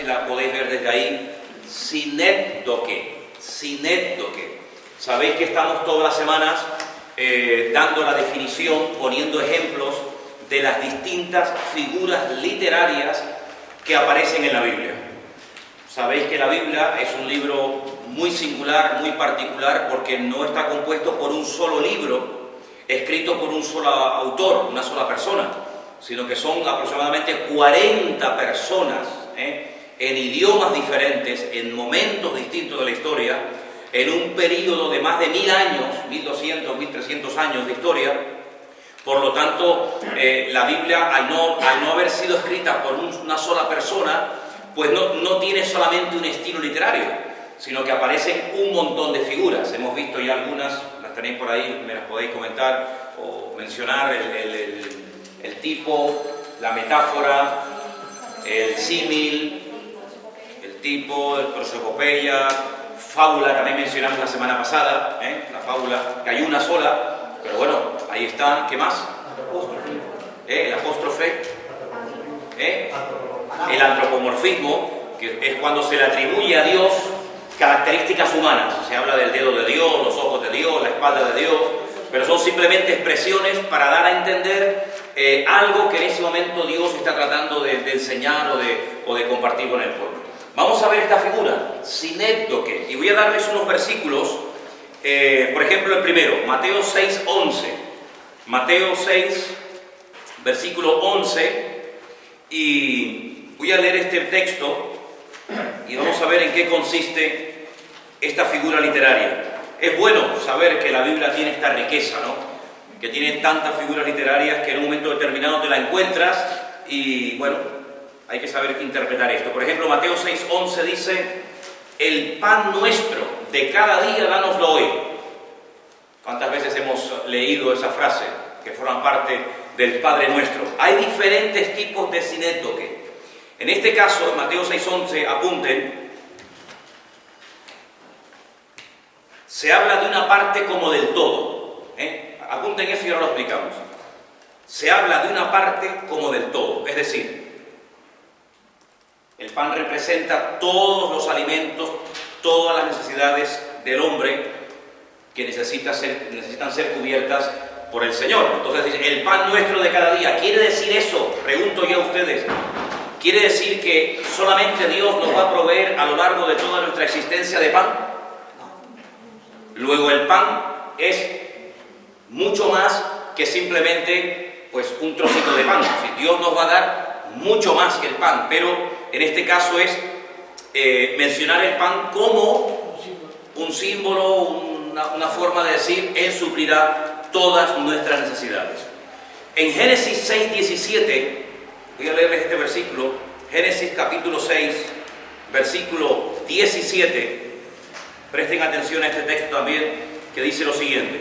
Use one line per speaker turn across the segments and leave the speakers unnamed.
la podéis ver desde ahí, sinécdoque, sinécdoque. Sabéis que estamos todas las semanas dando la definición, poniendo ejemplos de las distintas figuras literarias que aparecen en la Biblia. Sabéis que la Biblia es un libro muy singular, muy particular, porque no está compuesto por un solo libro, escrito por un solo autor, una sola persona, sino que son aproximadamente 40 personas, en idiomas diferentes, en momentos distintos de la historia, en un periodo de más de 1000 años, 1200, 1300 años de historia. Por lo tanto, la Biblia, al no haber sido escrita por una sola persona, pues no tiene solamente un estilo literario, sino que aparecen un montón de figuras. Hemos visto ya algunas, las tenéis por ahí, me las podéis comentar o mencionar, el tipo, la metáfora, el símil, el tipo, el prosopopeya, fábula, también mencionamos la semana pasada, la fábula, que hay una sola, pero bueno, ahí está. ¿Qué más? El apóstrofe, el antropomorfismo, que es cuando se le atribuye a Dios características humanas. Se habla del dedo de Dios, los ojos de Dios, la espalda de Dios, pero son simplemente expresiones para dar a entender algo que en ese momento Dios está tratando de enseñar o de compartir con el pueblo. Vamos a ver esta figura, sinécdoque, y voy a darles unos versículos. Por ejemplo, el primero, Mateo 6:11. Mateo 6, versículo 11, y voy a leer este texto y vamos a ver en qué consiste esta figura literaria. Es bueno saber que la Biblia tiene esta riqueza, ¿no? Que tiene tantas figuras literarias que en un momento determinado te la encuentras y, bueno, hay que saber interpretar esto. Por ejemplo, Mateo 6:11 dice: el pan nuestro de cada día, dánoslo hoy. ¿Cuántas veces hemos leído esa frase que forma parte del Padre Nuestro? Hay diferentes tipos de sinécdoque. En este caso, en Mateo 6:11, apunten, se habla de una parte como del todo. Apunten eso y ahora lo explicamos. Se habla de una parte como del todo, es decir, el pan representa todos los alimentos, todas las necesidades del hombre que necesitan ser cubiertas por el Señor. Entonces dice, el pan nuestro de cada día. ¿Quiere decir eso? Pregunto yo a ustedes. ¿Quiere decir que solamente Dios nos va a proveer a lo largo de toda nuestra existencia de pan? No. Luego el pan es mucho más que simplemente pues un trocito de pan. Si Dios nos va a dar mucho más que el pan, pero en este caso es mencionar el pan como un símbolo, una forma de decir, Él suplirá todas nuestras necesidades. En Génesis 6:17, voy a leerles este versículo, Génesis capítulo 6, versículo 17, presten atención a este texto también, que dice lo siguiente: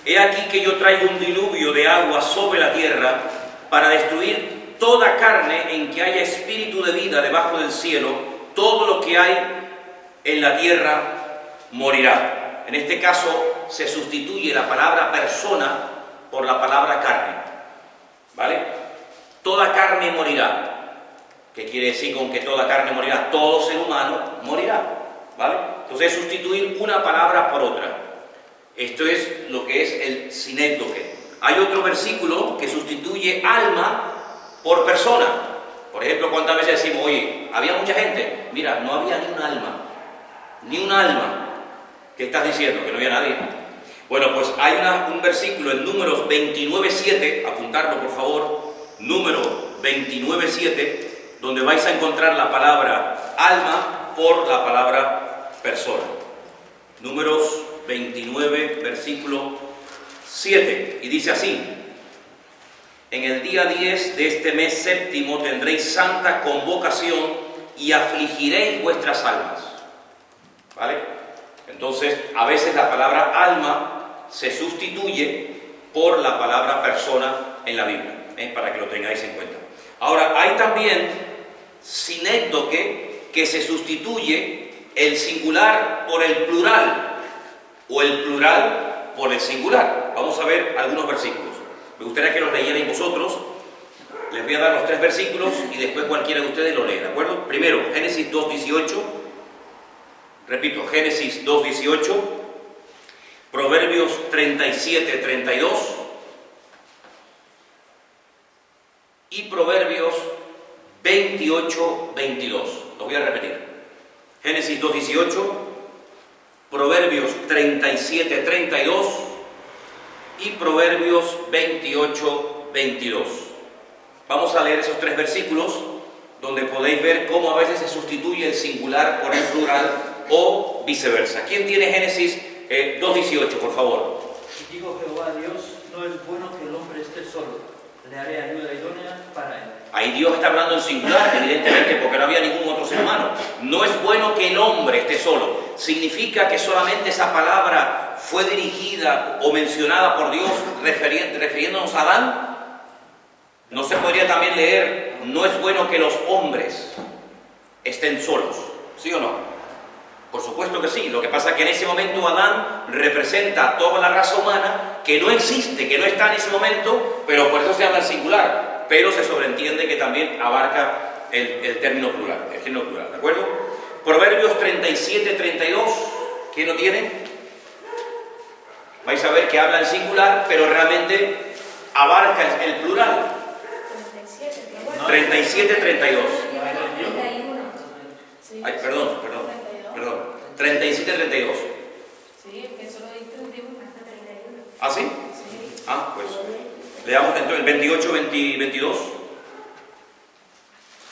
he aquí que yo traigo un diluvio de agua sobre la tierra para destruir toda carne en que haya espíritu de vida debajo del cielo. Todo lo que hay en la tierra morirá. En este caso se sustituye la palabra persona por la palabra carne, ¿vale? Toda carne morirá. ¿Qué quiere decir con que toda carne morirá? Todo ser humano morirá, ¿vale? Entonces es sustituir una palabra por otra. Esto es lo que es el sinécdoque. Hay otro versículo que sustituye alma por persona. Por ejemplo, ¿cuántas veces decimos, oye, había mucha gente? Mira, no había ni un alma. Ni un alma. ¿Qué estás diciendo? ¿Que no había nadie? Bueno, pues hay un versículo en Números 29:7, apuntarlo por favor, Números 29:7, donde vais a encontrar la palabra alma por la palabra persona. Números 29, versículo 7, y dice así: en el día 10 de este mes séptimo tendréis santa convocación y afligiréis vuestras almas. ¿Vale? Entonces, a veces la palabra alma se sustituye por la palabra persona en la Biblia, para que lo tengáis en cuenta. Ahora, hay también sinécdoque, que se sustituye el singular por el plural, o el plural por el singular. Vamos a ver algunos versículos. Me gustaría que los leyerais vosotros. Les voy a dar los 3 versículos y después cualquiera de ustedes lo lee, ¿de acuerdo? Primero, Génesis 2:18. Repito, Génesis 2:18. Proverbios 37:32. Y Proverbios 28:22. Lo voy a repetir. Génesis 2:18. Proverbios 37:32. Y Proverbios 28:22. Vamos a leer esos 3 versículos donde podéis ver cómo a veces se sustituye el singular por el plural o viceversa. ¿Quién tiene Génesis 2:18, por favor?
Y dijo Jehová Dios, no es bueno que el hombre esté solo, le haré ayuda idónea para él.
Ahí Dios está hablando en singular, evidentemente, porque no había ningún otro ser humano. No es bueno que el hombre esté solo. Significa que solamente esa palabra fue dirigida o mencionada por Dios refiriéndonos a Adán. No se podría también leer, no es bueno que los hombres estén solos, ¿sí o no? Por supuesto que sí. Lo que pasa es que en ese momento Adán representa a toda la raza humana que no existe, que no está en ese momento, pero por eso se habla en singular, pero se sobreentiende que también abarca el término plural, el género plural, ¿de acuerdo? Proverbios 37:32, ¿quién lo tiene? Vais a ver que habla en singular, pero realmente abarca el plural. 37:32. Ay, perdón. 37:32.
Sí, es que solo hay 31 hasta 31.
¿Ah, sí?
Sí.
Ah, pues leamos entonces el 28-22.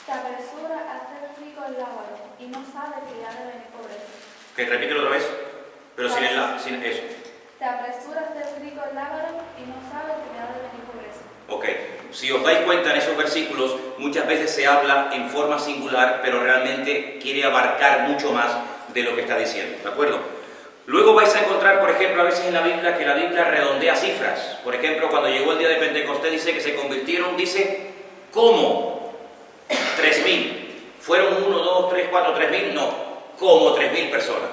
Se apresura a hacer rico el lábaro y no sabe que ha de venir pobreza.
Que repítelo otra vez, pero sin eso.
Se apresura a hacer rico el lábaro y no sabe que ha de venir pobreza.
Ok, si os dais cuenta en esos versículos, muchas veces se habla en forma singular, pero realmente quiere abarcar mucho más de lo que está diciendo, ¿de acuerdo? Luego vais a encontrar, por ejemplo, a veces en la Biblia, que la Biblia redondea cifras. Por ejemplo, cuando llegó el día de Pentecostés, dice que se convirtieron, dice, ¿cómo? 3.000. ¿Fueron 1, 2, 3, 4, 3.000? No, como 3.000 personas.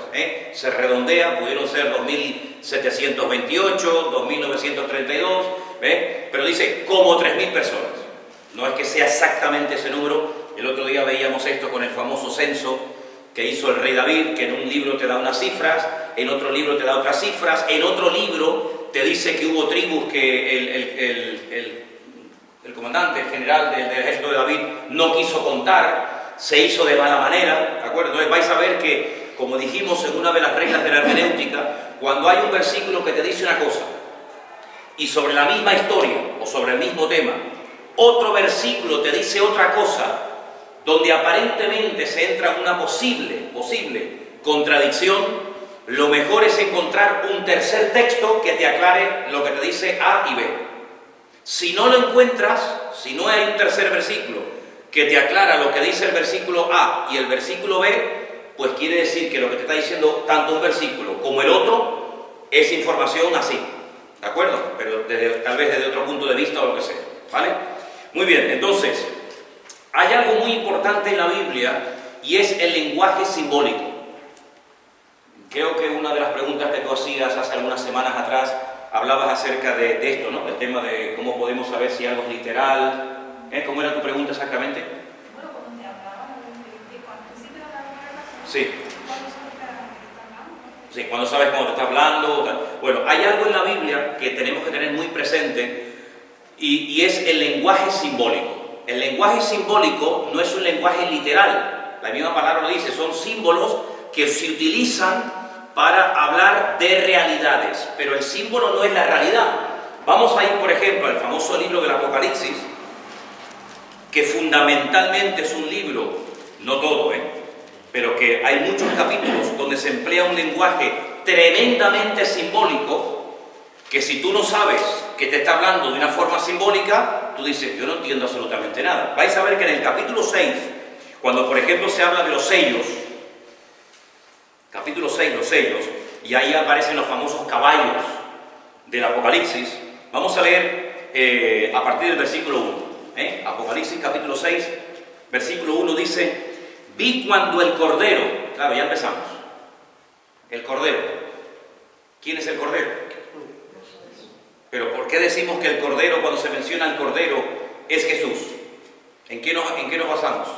Se redondea, pudieron ser 2.728, 2.932, pero dice como 3.000 personas. No es que sea exactamente ese número. El otro día veíamos esto con el famoso censo que hizo el rey David, que en un libro te da unas cifras, en otro libro te da otras cifras, en otro libro te dice que hubo tribus que el comandante, el general del ejército de David no quiso contar, se hizo de mala manera, ¿de acuerdo? Entonces vais a ver que, como dijimos en una de las reglas de la hermenéutica, cuando hay un versículo que te dice una cosa, y sobre la misma historia, o sobre el mismo tema, otro versículo te dice otra cosa, donde aparentemente se entra en una posible contradicción, lo mejor es encontrar un tercer texto que te aclare lo que te dice A y B. Si no lo encuentras, si no hay un tercer versículo que te aclara lo que dice el versículo A y el versículo B, pues quiere decir que lo que te está diciendo tanto un versículo como el otro es información así, ¿de acuerdo? Pero tal vez desde otro punto de vista o lo que sea, ¿vale? Muy bien, entonces, hay algo muy importante en la Biblia y es el lenguaje simbólico. Creo que una de las preguntas que tú hacías hace algunas semanas atrás, hablabas acerca de esto, ¿no? El tema de cómo podemos saber si algo es literal. ¿Cómo era tu pregunta exactamente?
Bueno, cuando te hablaba de cuando sí te hablaba de la persona,
Sí.
cuando sabes claramente que está hablando.
Sí, cuando sabes cómo te está hablando. Tal. Bueno, hay algo en la Biblia que tenemos que tener muy presente y es el lenguaje simbólico. El lenguaje simbólico no es un lenguaje literal. La misma palabra lo dice, son símbolos que se utilizan para hablar de realidades, pero el símbolo no es la realidad. Vamos a ir, por ejemplo, al famoso libro del Apocalipsis, que fundamentalmente es un libro, no todo, pero que hay muchos capítulos donde se emplea un lenguaje tremendamente simbólico, que si tú no sabes que te está hablando de una forma simbólica, tú dices, yo no entiendo absolutamente nada. Vais a ver que en el capítulo 6, cuando por ejemplo se habla de los sellos, capítulo 6, los sellos, y ahí aparecen los famosos caballos del Apocalipsis, vamos a leer a partir del versículo 1. Apocalipsis capítulo 6, versículo 1 dice, vi cuando el Cordero, claro, ya empezamos, el Cordero, ¿quién es el Cordero? Pero ¿por qué decimos que el Cordero, cuando se menciona el Cordero, es Jesús? ¿En qué nos basamos?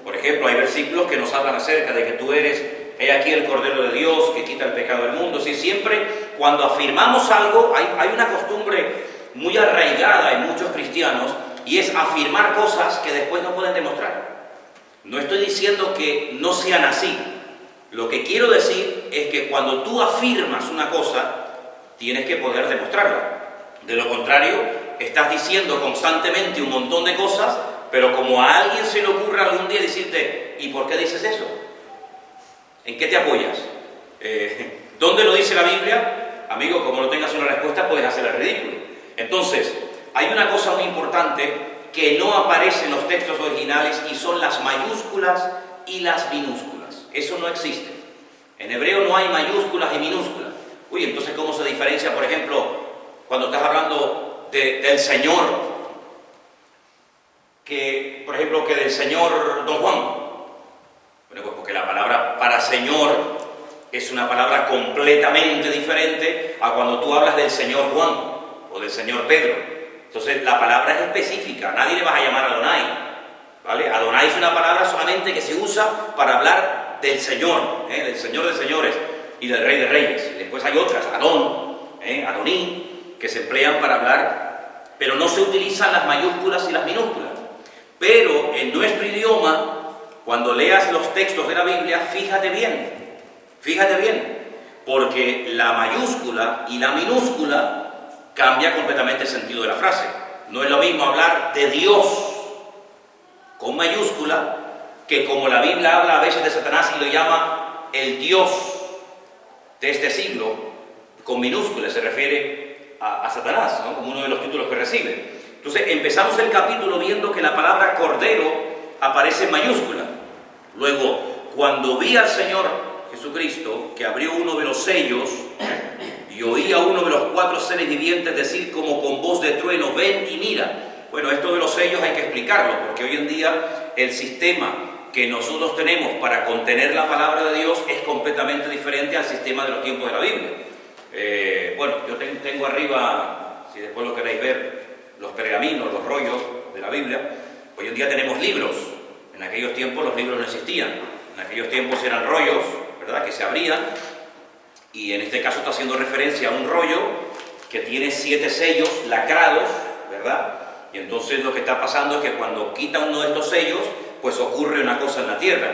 Por ejemplo, hay versículos que nos hablan acerca de que tú eres, he aquí el Cordero de Dios que quita el pecado del mundo. Si siempre cuando afirmamos algo, hay una costumbre muy arraigada en muchos cristianos, y es afirmar cosas que después no pueden demostrar. No estoy diciendo que no sean así. Lo que quiero decir es que cuando tú afirmas una cosa, tienes que poder demostrarla. De lo contrario, estás diciendo constantemente un montón de cosas, pero como a alguien se le ocurra algún día decirte, ¿y por qué dices eso? ¿En qué te apoyas? ¿Dónde lo dice la Biblia? Amigo, como no tengas una respuesta, puedes hacer el ridículo. Entonces, hay una cosa muy importante que no aparece en los textos originales, y son las mayúsculas y las minúsculas. Eso no existe. En hebreo no hay mayúsculas y minúsculas. Uy, entonces, ¿cómo se diferencia, por ejemplo, cuando estás hablando del Señor, por ejemplo, que del Señor Don Juan? Bueno, pues porque la palabra para Señor es una palabra completamente diferente a cuando tú hablas del Señor Juan o del Señor Pedro. Entonces, la palabra es específica, nadie le vas a llamar Adonai, ¿vale? Adonai es una palabra solamente que se usa para hablar del Señor, del Señor de señores y del Rey de reyes. Y después hay otras, Adón, Adoní, que se emplean para hablar, pero no se utilizan las mayúsculas y las minúsculas. Pero en nuestro idioma, cuando leas los textos de la Biblia, fíjate bien, porque la mayúscula y la minúscula cambia completamente el sentido de la frase. No es lo mismo hablar de Dios con mayúscula que como la Biblia habla a veces de Satanás y lo llama el Dios de este siglo, con minúscula se refiere a Satanás, ¿no? Como uno de los títulos que recibe. Entonces empezamos el capítulo viendo que la palabra Cordero aparece en mayúscula. Luego, cuando vi al Señor Jesucristo que abrió uno de los sellos, y oí a uno de los 4 seres vivientes decir como con voz de trueno, ven y mira. Bueno, esto de los sellos hay que explicarlo, porque hoy en día el sistema que nosotros tenemos para contener la palabra de Dios es completamente diferente al sistema de los tiempos de la Biblia. Bueno, yo tengo arriba, si después lo queréis ver, los pergaminos, los rollos de la Biblia. Hoy en día tenemos libros. En aquellos tiempos los libros no existían. En aquellos tiempos eran rollos, ¿verdad?, que se abrían. Y en este caso está haciendo referencia a un rollo que tiene 7 sellos lacrados, ¿verdad? Y entonces lo que está pasando es que cuando quita uno de estos sellos, pues ocurre una cosa en la tierra,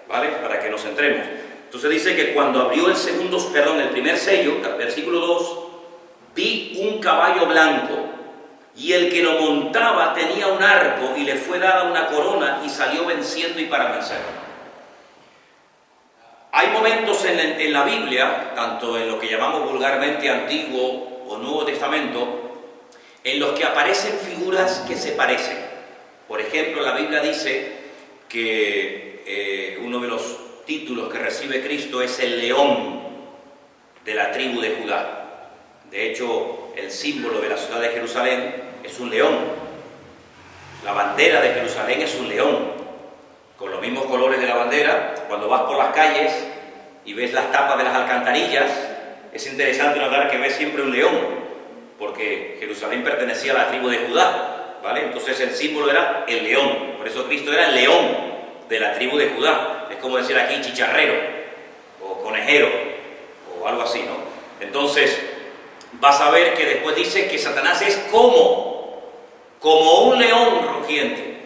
¿vale? Para que nos centremos. Entonces dice que cuando abrió el primer sello, versículo 2, vi un caballo blanco, y el que lo montaba tenía un arco, y le fue dada una corona, y salió venciendo y para vencer. Hay momentos en la Biblia, tanto en lo que llamamos vulgarmente Antiguo o Nuevo Testamento, en los que aparecen figuras que se parecen. Por ejemplo, la Biblia dice que uno de los títulos que recibe Cristo es el león de la tribu de Judá. De hecho, el símbolo de la ciudad de Jerusalén es un león. La bandera de Jerusalén es un león, con los mismos colores de la bandera. Cuando vas por las calles y ves las tapas de las alcantarillas, es interesante notar que ves siempre un león, porque Jerusalén pertenecía a la tribu de Judá, ¿vale? Entonces el símbolo era el león. Por eso Cristo era el león de la tribu de Judá. Es como decir aquí chicharrero o conejero o algo así, ¿no? Entonces vas a ver que después dice que Satanás es como un león rugiente.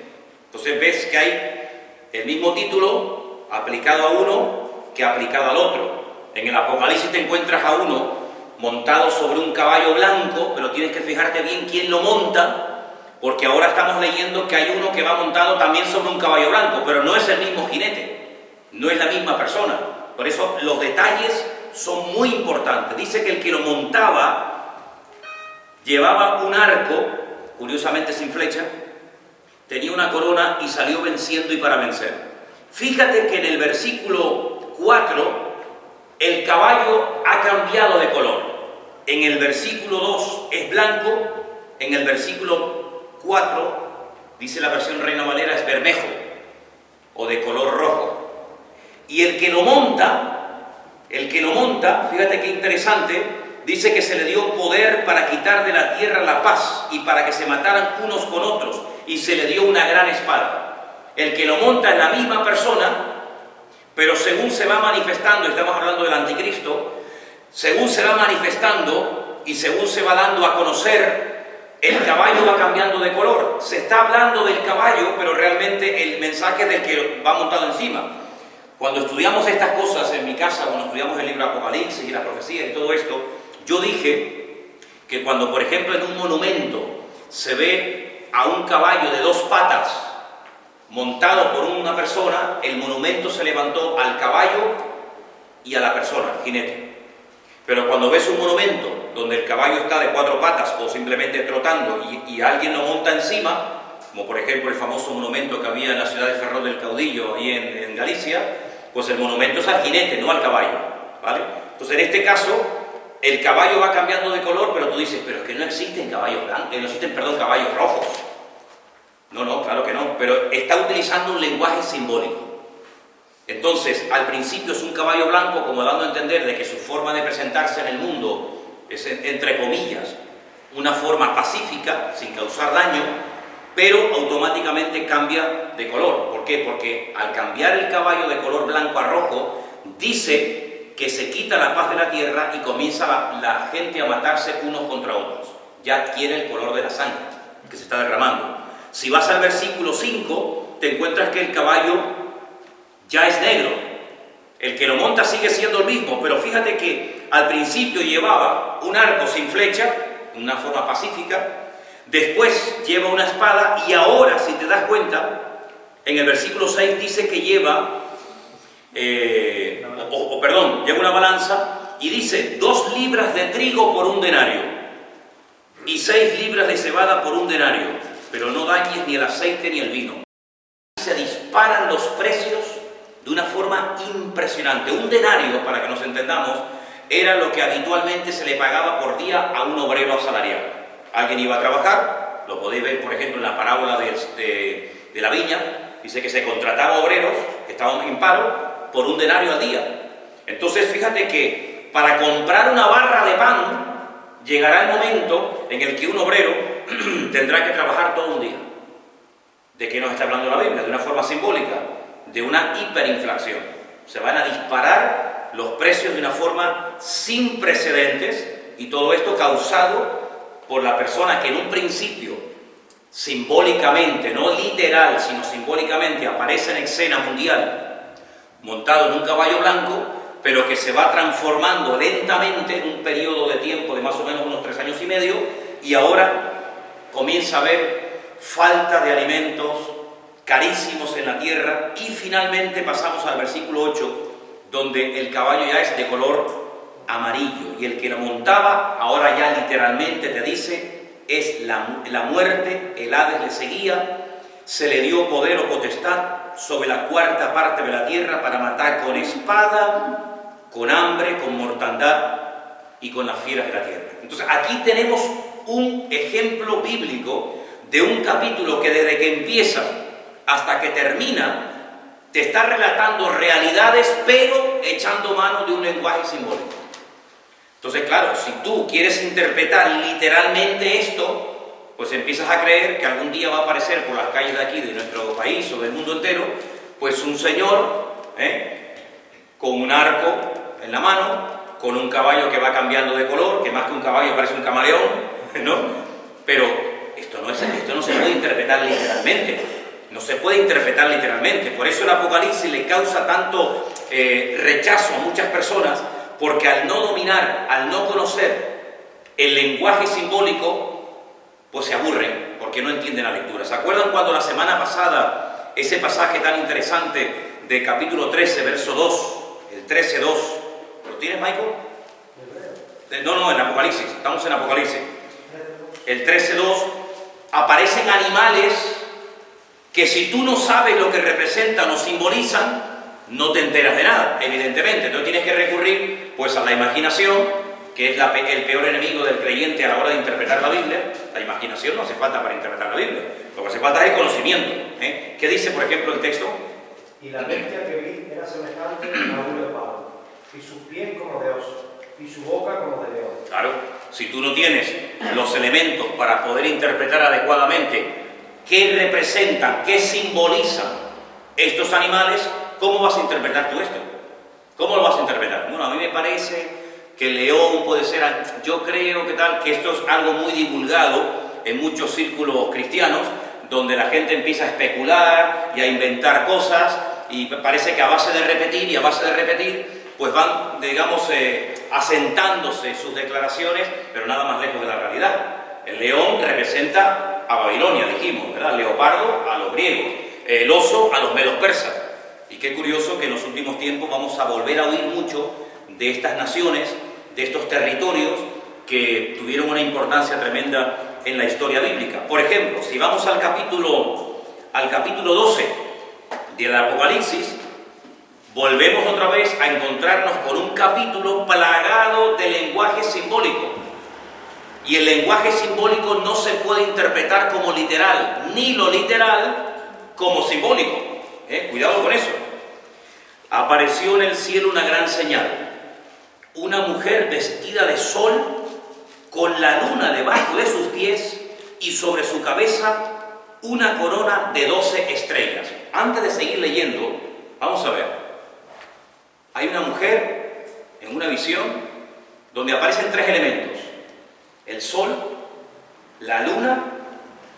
Entonces ves que hay el mismo título aplicado a uno que aplicado al otro. En el Apocalipsis te encuentras a uno montado sobre un caballo blanco, pero tienes que fijarte bien quién lo monta, porque ahora estamos leyendo que hay uno que va montado también sobre un caballo blanco, pero no es el mismo jinete, no es la misma persona. Por eso los detalles son muy importantes. Dice que el que lo montaba llevaba un arco, curiosamente sin flecha, tenía una corona y salió venciendo y para vencer. Fíjate que en el versículo 4 el caballo ha cambiado de color. En el versículo 2 es blanco, en el versículo 4, dice la versión Reina Valera, es bermejo o de color rojo. Y el que lo monta, fíjate qué interesante, dice que se le dio poder para quitar de la tierra la paz y para que se mataran unos con otros, y se le dio una gran espada. El que lo monta es la misma persona, pero según se va manifestando, estamos hablando del anticristo, según se va manifestando y según se va dando a conocer, el caballo va cambiando de color. Se está hablando del caballo, pero realmente el mensaje es del que va montado encima. Cuando estudiamos estas cosas en mi casa, cuando estudiamos el libro Apocalipsis y la profecía y todo esto, yo dije que cuando, por ejemplo, en un monumento se ve a un caballo de 2 patas montado por una persona, el monumento se levantó al caballo y a la persona, al jinete. Pero cuando ves un monumento donde el caballo está de 4 patas o simplemente trotando y alguien lo monta encima, como por ejemplo el famoso monumento que había en la ciudad de Ferrol del Caudillo, ahí en Galicia, pues el monumento es al jinete, no al caballo, ¿vale? Entonces en este caso el caballo va cambiando de color, pero tú dices, pero es que no existen caballos blancos, no existen, caballos rojos. No, claro que no, pero está utilizando un lenguaje simbólico. Entonces, al principio es un caballo blanco, como dando a entender de que su forma de presentarse en el mundo es, entre comillas, una forma pacífica, sin causar daño, pero automáticamente cambia de color. ¿Por qué? Porque al cambiar el caballo de color blanco a rojo, dice que se quita la paz de la tierra y comienza la gente a matarse unos contra otros. Ya adquiere el color de la sangre que se está derramando. Si vas al versículo 5, te encuentras que el caballo ya es negro. El que lo monta sigue siendo el mismo, pero fíjate que al principio llevaba un arco sin flecha, de una forma pacífica, después lleva una espada y ahora, si te das cuenta, en el versículo 6 dice que lleva, lleva una balanza y dice 2 libras de trigo por 1 denario y 6 libras de cebada por 1 denario, pero no dañes ni el aceite ni el vino. Se disparan los precios de una forma impresionante. 1 denario, para que nos entendamos, era lo que habitualmente se le pagaba por día a un obrero asalariado. Alguien iba a trabajar, lo podéis ver por ejemplo en la parábola de la viña, dice que se contrataba obreros que estaban en paro por 1 denario al día. Entonces fíjate que para comprar una barra de pan llegará el momento en el que un obrero tendrá que trabajar todo un día. ¿De qué nos está hablando la Biblia? De una forma simbólica, de una hiperinflación. Se van a disparar los precios de una forma sin precedentes, y todo esto causado por la persona que en un principio, simbólicamente, no literal, sino simbólicamente, aparece en escena mundial, montado en un caballo blanco, pero que se va transformando lentamente en un periodo de tiempo de más o menos unos 3 años y medio, y ahora comienza a haber falta de alimentos carísimos en la tierra, y finalmente pasamos al versículo 8, donde el caballo ya es de color amarillo, y el que lo montaba, ahora ya literalmente te dice, es la muerte, el Hades le seguía, se le dio poder o potestad sobre la 4ª parte de la tierra para matar con espada, con hambre, con mortandad y con las fieras de la tierra. Entonces aquí tenemos un ejemplo bíblico de un capítulo que desde que empieza hasta que termina te está relatando realidades, pero echando mano de un lenguaje simbólico. Entonces, claro, si tú quieres interpretar literalmente esto, pues empiezas a creer que algún día va a aparecer por las calles de aquí, de nuestro país o del mundo entero, pues un señor con un arco en la mano, con un caballo que va cambiando de color, que más que un caballo parece un camaleón, ¿no? Pero esto no se puede interpretar literalmente. No se puede interpretar literalmente. Por eso el Apocalipsis le causa tanto rechazo a muchas personas, porque al no dominar, al no conocer el lenguaje simbólico, pues se aburren, porque no entienden la lectura. ¿Se acuerdan cuando la semana pasada, ese pasaje tan interesante de capítulo 13, verso 2, el 13:2, ¿lo tienes, Michael? No, en Apocalipsis, estamos en Apocalipsis. El 13:2, aparecen animales que si tú no sabes lo que representan o simbolizan, no te enteras de nada, evidentemente. Entonces tienes que recurrir pues a la imaginación, que es el peor enemigo del creyente a la hora de interpretar la Biblia. La imaginación no hace falta para interpretar la Biblia, lo que hace falta es el conocimiento. ¿Qué dice, por ejemplo, el texto?
Y la bestia que vi era semejante a un leopardo, y sus pies como de oso,
y su boca como de león.
Claro, si tú no tienes los elementos para poder interpretar adecuadamente qué representan, qué simbolizan estos animales, ¿cómo vas a interpretar tú esto? ¿Cómo lo vas a interpretar? Bueno, a mí me parece que el león puede ser, yo creo que esto es algo muy divulgado en muchos círculos cristianos, donde la gente empieza a especular y a inventar cosas, y parece que a base de repetir y a base de repetir, pues van, digamos, asentándose sus declaraciones, pero nada más lejos de la realidad. El león representa a Babilonia, dijimos, ¿verdad? El leopardo a los griegos, el oso a los medos persas. Y qué curioso que en los últimos tiempos vamos a volver a oír mucho de estas naciones, de estos territorios que tuvieron una importancia tremenda en la historia bíblica. Por ejemplo, si vamos al capítulo 12 del Apocalipsis, volvemos otra vez a encontrarnos con un capítulo plagado de lenguaje simbólico. Y el lenguaje simbólico no se puede interpretar como literal, ni lo literal como simbólico. Cuidado con eso. Apareció en el cielo una gran señal. Una mujer vestida de sol, con la luna debajo de sus pies y sobre su cabeza una corona de 12 estrellas. Antes de seguir leyendo, vamos a ver. Hay una mujer en una visión donde aparecen 3 elementos: el sol, la luna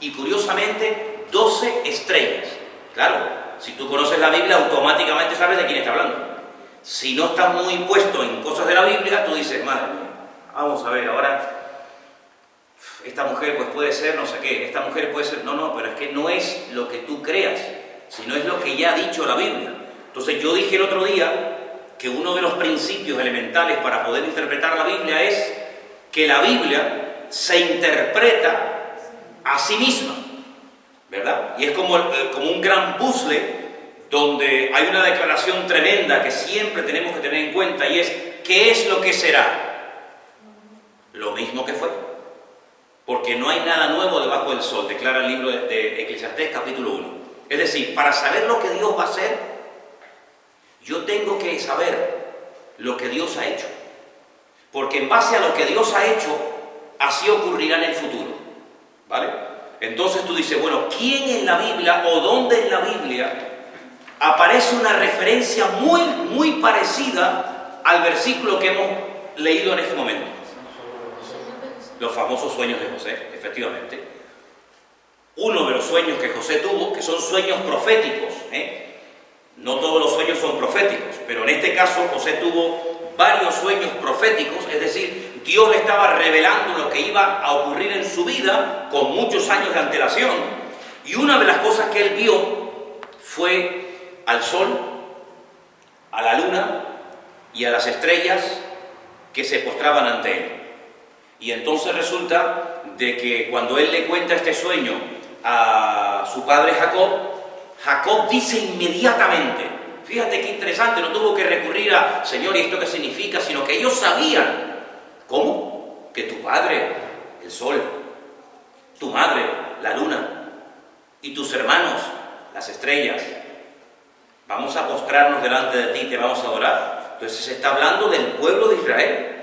y, curiosamente, 12 estrellas. Claro, si tú conoces la Biblia, automáticamente sabes de quién está hablando. Si no estás muy puesto en cosas de la Biblia, tú dices, madre mía, vamos a ver, ahora esta mujer pues puede ser no sé qué, esta mujer puede ser... No, pero es que no es lo que tú creas, sino es lo que ya ha dicho la Biblia. Entonces yo dije el otro día que uno de los principios elementales para poder interpretar la Biblia es que la Biblia se interpreta a sí misma, ¿verdad? Y es como un gran puzzle donde hay una declaración tremenda que siempre tenemos que tener en cuenta, y es: ¿qué es lo que será? Lo mismo que fue. Porque no hay nada nuevo debajo del sol, declara el libro de Eclesiastés capítulo 1. Es decir, para saber lo que Dios va a hacer, yo tengo que saber lo que Dios ha hecho. Porque en base a lo que Dios ha hecho, así ocurrirá en el futuro. ¿Vale? Entonces tú dices, bueno, ¿quién en la Biblia o dónde en la Biblia aparece una referencia muy, muy parecida al versículo que hemos leído en este momento? Los famosos sueños de José, efectivamente. Uno de los sueños que José tuvo, que son sueños proféticos, no todos los sueños son proféticos, pero en este caso José tuvo varios sueños proféticos, es decir, Dios le estaba revelando lo que iba a ocurrir en su vida con muchos años de antelación, y una de las cosas que él vio fue al sol, a la luna y a las estrellas que se postraban ante él. Y entonces resulta de que cuando él le cuenta este sueño a su padre Jacob, Jacob dice inmediatamente, fíjate qué interesante, no tuvo que recurrir a Señor, ¿y esto qué significa? Sino que ellos sabían. ¿Cómo? Que tu padre, el sol, tu madre, la luna, y tus hermanos, las estrellas, vamos a postrarnos delante de ti y te vamos a adorar. Entonces se está hablando del pueblo de Israel.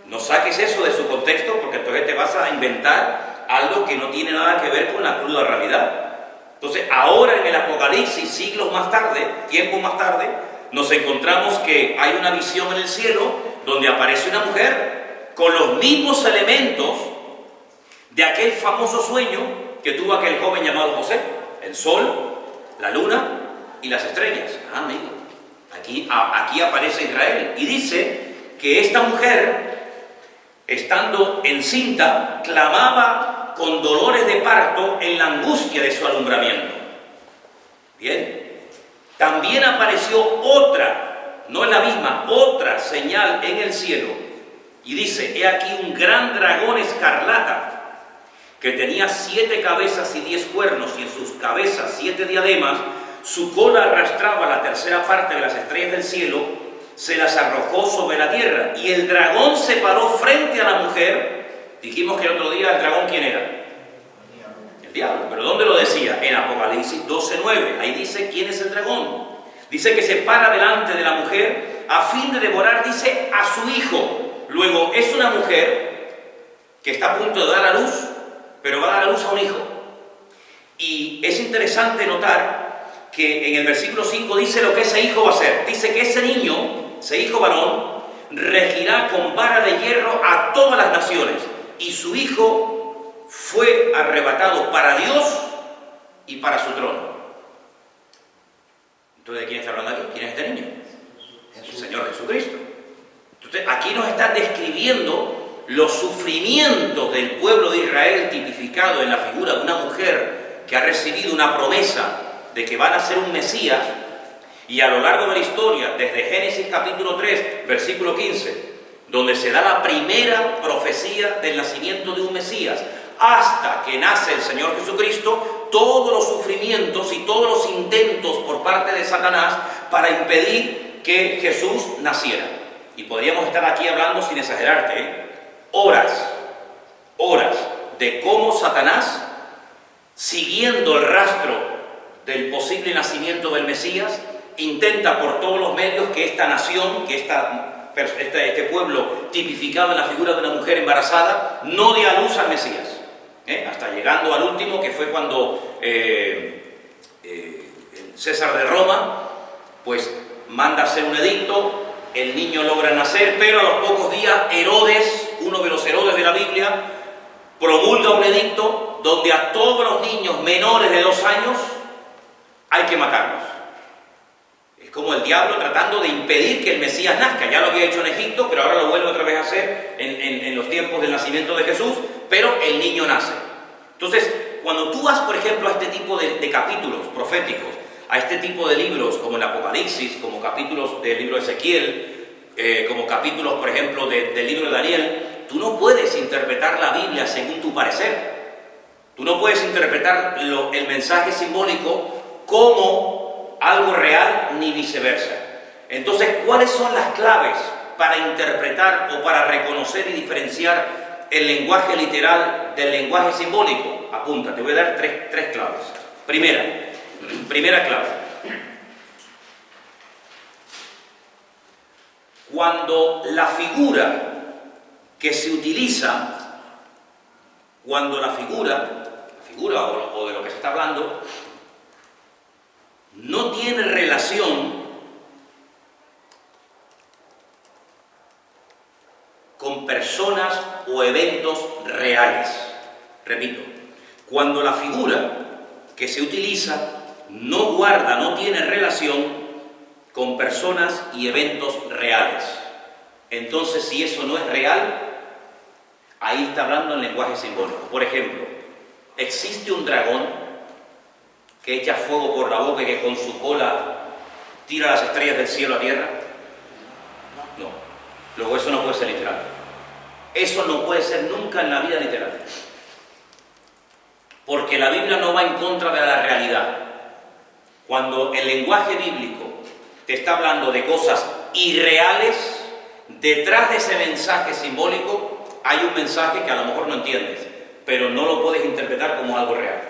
No saques eso de su contexto, porque entonces te vas a inventar algo que no tiene nada que ver con la cruda realidad. Entonces ahora en el Apocalipsis, siglos más tarde, tiempo más tarde, nos encontramos que hay una visión en el cielo donde aparece una mujer con los mismos elementos de aquel famoso sueño que tuvo aquel joven llamado José: el sol, la luna y las estrellas. Amigo, aquí aparece Israel, y dice que esta mujer, estando encinta, clamaba con dolores de parto en la angustia de su alumbramiento. Bien, también apareció otra, no es la misma, otra señal en el cielo, y dice: he aquí un gran dragón escarlata, que tenía 7 cabezas y 10 cuernos, y en sus cabezas 7 diademas. Su cola arrastraba la tercera parte de las estrellas del cielo, se las arrojó sobre la tierra, y el dragón se paró frente a la mujer. Dijimos que el otro día el dragón, ¿quién era? El diablo. ¿Pero dónde lo decía? En Apocalipsis 12:9. Ahí dice quién es el dragón. Dice que se para delante de la mujer a fin de devorar, dice, a su hijo. Luego, es una mujer que está a punto de dar a luz, pero va a dar a luz a un hijo. Y es interesante notar que en el versículo 5 dice lo que ese hijo va a hacer. Dice que ese niño, ese hijo varón, regirá con vara de hierro a todas las naciones. Y su hijo fue arrebatado para Dios y para su trono. Entonces, ¿de quién está hablando aquí? ¿Quién es este niño? El Señor Jesucristo. Entonces, aquí nos está describiendo los sufrimientos del pueblo de Israel, tipificado en la figura de una mujer que ha recibido una promesa de que van a ser un Mesías. Y a lo largo de la historia, desde Génesis capítulo 3, versículo 15, donde se da la primera profecía del nacimiento de un Mesías, hasta que nace el Señor Jesucristo, todos los sufrimientos y todos los intentos por parte de Satanás para impedir que Jesús naciera. Y podríamos estar aquí hablando, sin exagerarte, horas de cómo Satanás, siguiendo el rastro del posible nacimiento del Mesías, intenta por todos los medios que esta nación, que este pueblo tipificado en la figura de una mujer embarazada, no dé a luz al Mesías. Hasta llegando al último, que fue cuando César de Roma pues manda hacer un edicto, el niño logra nacer, pero a los pocos días Herodes, uno de los Herodes de la Biblia, promulga un edicto donde a todos los niños menores de 2 años hay que matarlos. Es como el diablo tratando de impedir que el Mesías nazca. Ya lo había hecho en Egipto, pero ahora lo vuelve otra vez a hacer en los tiempos del nacimiento de Jesús, pero el niño nace. Entonces, cuando tú vas, por ejemplo, a este tipo de capítulos proféticos, a este tipo de libros como el Apocalipsis, como capítulos del libro de Ezequiel, como capítulos, por ejemplo, del libro de Daniel, tú no puedes interpretar la Biblia según tu parecer. Tú no puedes interpretar el mensaje simbólico como algo real ni viceversa. Entonces, ¿cuáles son las claves para interpretar o para reconocer y diferenciar el lenguaje literal del lenguaje simbólico? Apunta, te voy a dar tres claves. Primera clave. Cuando la figura que se utiliza, o de lo que se está hablando, no tiene relación con personas o eventos reales. Repito, cuando la figura que se utiliza no tiene relación con personas y eventos reales. Entonces, si eso no es real, ahí está hablando en lenguaje simbólico. Por ejemplo, existe un dragón que echa fuego por la boca y que con su cola tira las estrellas del cielo a tierra. No. Luego eso no puede ser literal. Eso no puede ser nunca en la vida literal. Porque la Biblia no va en contra de la realidad. Cuando el lenguaje bíblico te está hablando de cosas irreales, detrás de ese mensaje simbólico hay un mensaje que a lo mejor no entiendes, pero no lo puedes interpretar como algo real.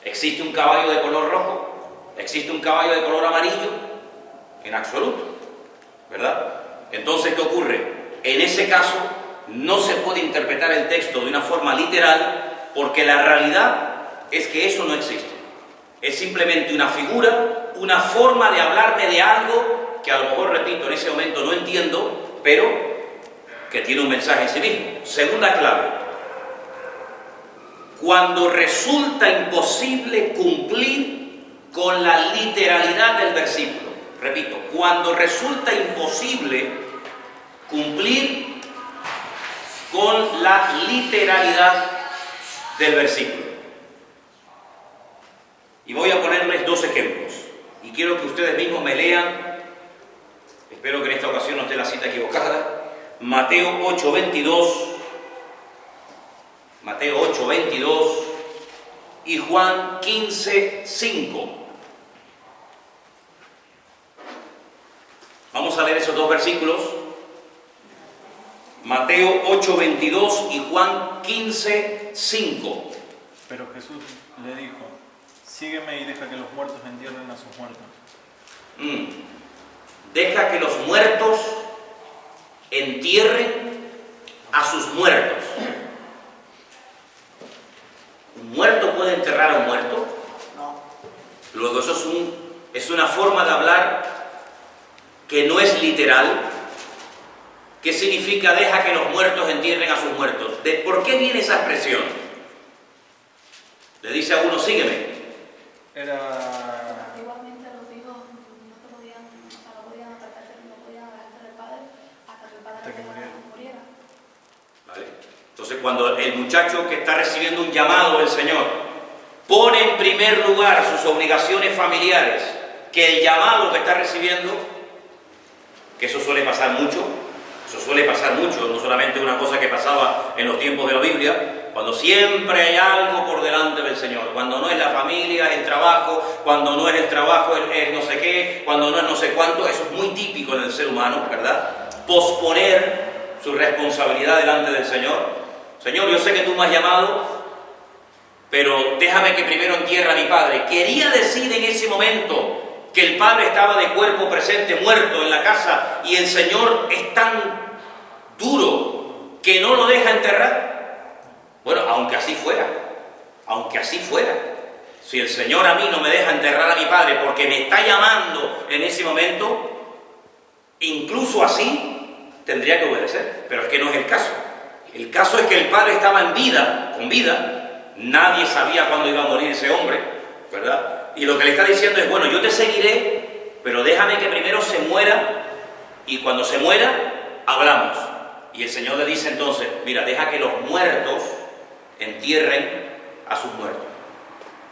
¿Existe un caballo de color rojo? ¿Existe un caballo de color amarillo? En absoluto, ¿verdad? Entonces, ¿qué ocurre? En ese caso, no se puede interpretar el texto de una forma literal, porque la realidad es que eso no existe. Es simplemente una figura, una forma de hablarme de algo que a lo mejor, repito, en ese momento no entiendo, pero que tiene un mensaje en sí mismo. Segunda clave. Cuando resulta imposible cumplir con la literalidad del versículo. Repito, cuando resulta imposible cumplir con la literalidad del versículo. Y voy a ponerles 2 ejemplos. Y quiero que ustedes mismos me lean. Espero que en esta ocasión no esté la cita equivocada. Mateo 8:22. Mateo 8:22 y Juan 15:5. Vamos a leer esos 2 versículos. Mateo 8:22 y Juan 15:5.
Pero Jesús le dijo: sígueme y deja que los muertos entierren a sus muertos.
Deja que los muertos entierren a sus muertos. ¿Un muerto puede enterrar a un muerto?
No.
Luego eso es una forma de hablar que no es literal. ¿Qué significa deja que los muertos entierren a sus muertos? ¿Por qué viene esa expresión? Le dice a uno, sígueme.
Era...
Antiguamente los hijos no se podían, o sea, no podían apartarse, no podían alejarse del padre hasta que el padre
Hasta que
muriera.
¿Vale? Entonces cuando el muchacho que está recibiendo un llamado del Señor pone en primer lugar sus obligaciones familiares que el llamado que está recibiendo, que eso suele pasar mucho, no solamente una cosa que pasaba en los tiempos de la Biblia, cuando siempre hay algo por delante del Señor, cuando no es la familia, es el trabajo, cuando no es el trabajo, es no sé qué, cuando no es no sé cuánto, eso es muy típico en el ser humano, ¿verdad? Posponer su responsabilidad delante del Señor. Señor, yo sé que tú me has llamado, pero déjame que primero entierre a mi padre. Quería decir en ese momento que el padre estaba de cuerpo presente, muerto en la casa, y el Señor es tan duro que no lo deja enterrar. Bueno, aunque así fuera, si el Señor a mí no me deja enterrar a mi padre porque me está llamando en ese momento, incluso así tendría que obedecer, pero es que no es el caso. El caso es que el padre estaba en vida, con vida, nadie sabía cuándo iba a morir ese hombre, ¿verdad? Y lo que le está diciendo es, bueno, yo te seguiré, pero déjame que primero se muera, y cuando se muera, hablamos. Y el Señor le dice entonces, mira, deja que los muertos entierren a sus muertos.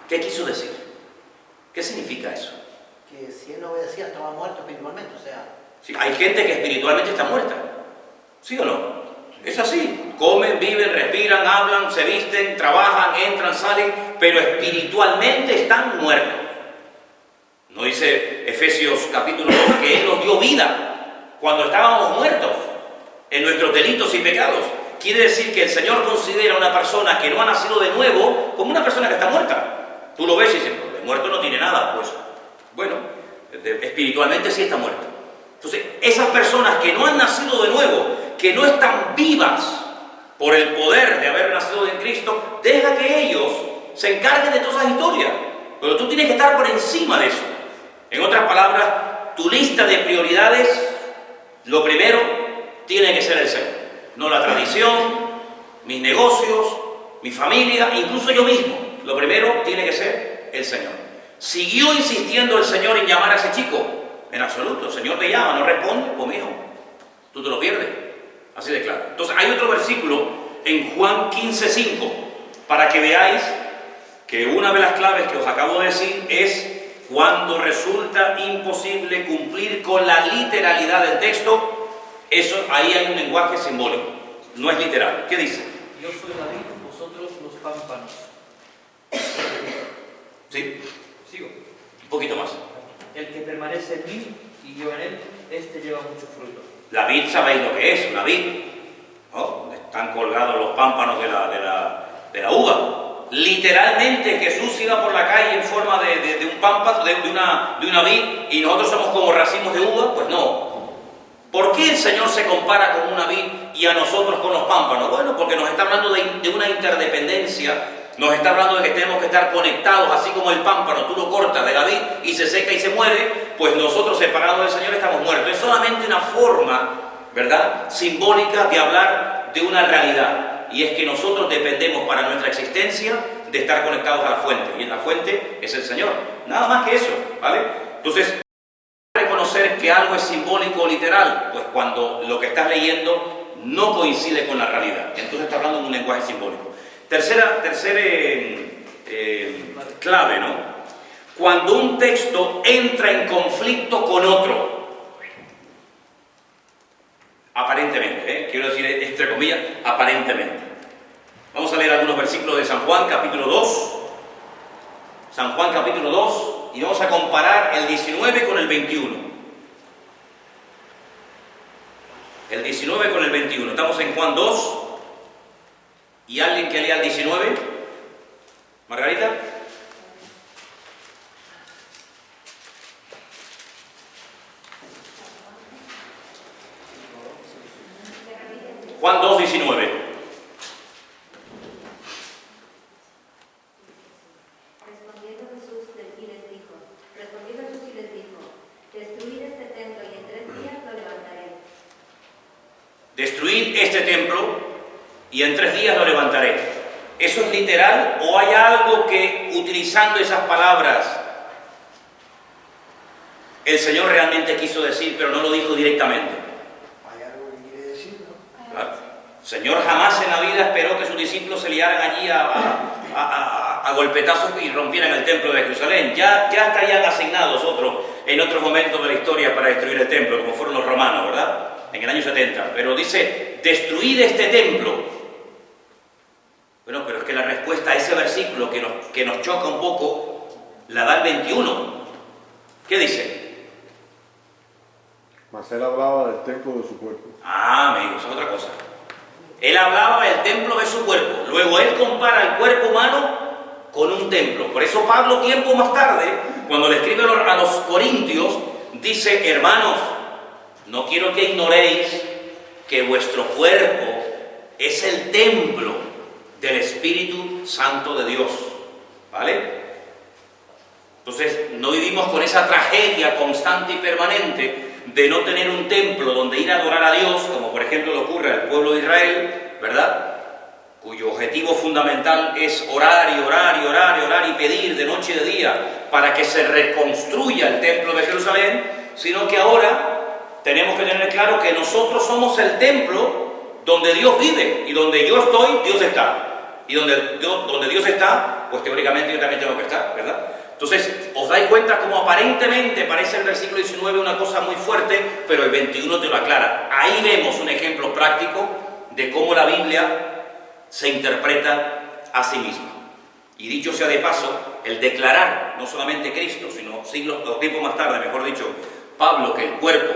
¿Qué quiso decir? ¿Qué significa eso?
Que si él no obedecía estaba muerto espiritualmente, o sea...
Sí, hay gente que espiritualmente está muerta, ¿sí o no? Es así, comen, viven, respiran, hablan, se visten, trabajan, entran, salen, pero espiritualmente están muertos. ¿No dice Efesios capítulo 2 que Él nos dio vida cuando estábamos muertos en nuestros delitos y pecados? Quiere decir que el Señor considera a una persona que no ha nacido de nuevo como una persona que está muerta. Tú lo ves y dices, pues de muerto no tiene nada. Pues bueno, espiritualmente sí está muerto. Entonces, esas personas que no han nacido de nuevo, que no están vivas por el poder de haber nacido en Cristo, deja que ellos se encarguen de todas esas historias. Pero tú tienes que estar por encima de eso. En otras palabras, tu lista de prioridades, lo primero, tiene que ser el Señor. No la tradición, mis negocios, mi familia, incluso yo mismo. Lo primero tiene que ser el Señor. ¿Siguió insistiendo el Señor en llamar a ese chico? En absoluto. El Señor te llama, no responde, pues mijo, tú te lo pierdes. Así de claro. Entonces hay otro versículo en Juan 15:5 para que veáis que una de las claves que os acabo de decir es cuando resulta imposible cumplir con la literalidad del texto, eso ahí hay un lenguaje simbólico, no es literal. ¿Qué dice?
Yo soy la vid, vosotros los pámpanos.
¿Sí?
Sigo.
Un poquito más.
El que permanece en mí y yo en él, este lleva mucho fruto.
La vid, ¿sabéis lo que es? Una vid, ¿no? Donde están colgados los pámpanos de la uva. Literalmente Jesús iba por la calle en forma de un pámpano, de una vid, y nosotros somos como racimos de uva. Pues no. ¿Por qué el Señor se compara con una vid y a nosotros con los pámpanos? Bueno, porque nos está hablando de una interdependencia, nos está hablando de que tenemos que estar conectados, así como el pámpano, tú lo cortas de la vid y se seca y se muere, pues nosotros separados del Señor estamos muertos. Es solamente una forma, ¿verdad?, simbólica de hablar de una realidad, y es que nosotros dependemos para nuestra existencia de estar conectados a la fuente, y la fuente es el Señor. Nada más que eso, ¿vale? Entonces, reconocer que algo es simbólico o literal, pues cuando lo que estás leyendo no coincide con la realidad, entonces está hablando en un lenguaje simbólico. Tercera clave, ¿no? Cuando un texto entra en conflicto con otro, aparentemente, quiero decir entre comillas, aparentemente. Vamos a leer algunos versículos de San Juan, capítulo 2. San Juan, capítulo 2, y vamos a comparar el 19 con el 21. El 19 con el 21. Estamos en Juan 2. ¿Y alguien que lea el 19? ¿Margarita? Juan 2, 19. destruid este templo y en 3 días lo levantaré. ¿Eso es literal o hay algo que, utilizando esas palabras, el Señor realmente quiso decir, pero no lo dijo directamente?
Hay algo que quiere decir, ¿no?
Claro. El Señor jamás en la vida esperó que sus discípulos se liaran allí a golpetazos y rompieran el templo de Jerusalén. Ya estarían asignados en otros momentos de la historia para destruir el templo, como fueron los romanos, ¿verdad? En el año 70. Pero dice, destruid este templo. Bueno, pero es que la respuesta a ese versículo que nos choca un poco, la da el 21. ¿Qué dice?
Mas él hablaba del templo de su cuerpo.
Ah, amigos, es otra cosa. Él hablaba del templo de su cuerpo. Luego él compara el cuerpo humano con un templo. Por eso Pablo, tiempo más tarde, cuando le escribe a los corintios, dice, hermanos, no quiero que ignoréis que vuestro cuerpo es el templo del Espíritu Santo de Dios. ¿Vale? Entonces, no vivimos con esa tragedia constante y permanente de no tener un templo donde ir a adorar a Dios, como por ejemplo le ocurre al pueblo de Israel, ¿verdad? Cuyo objetivo fundamental es orar y orar y orar y orar y pedir de noche y de día para que se reconstruya el templo de Jerusalén, sino que ahora tenemos que tener claro que nosotros somos el templo donde Dios vive, y donde yo estoy, Dios está. Y donde Dios está, pues teóricamente yo también tengo que estar, ¿verdad? Entonces, os dais cuenta cómo aparentemente parece el versículo 19 una cosa muy fuerte, pero el 21 te lo aclara. Ahí vemos un ejemplo práctico de cómo la Biblia se interpreta a sí misma. Y dicho sea de paso, el declarar no solamente Cristo, sino siglos o tiempo más tarde, mejor dicho, Pablo, que el cuerpo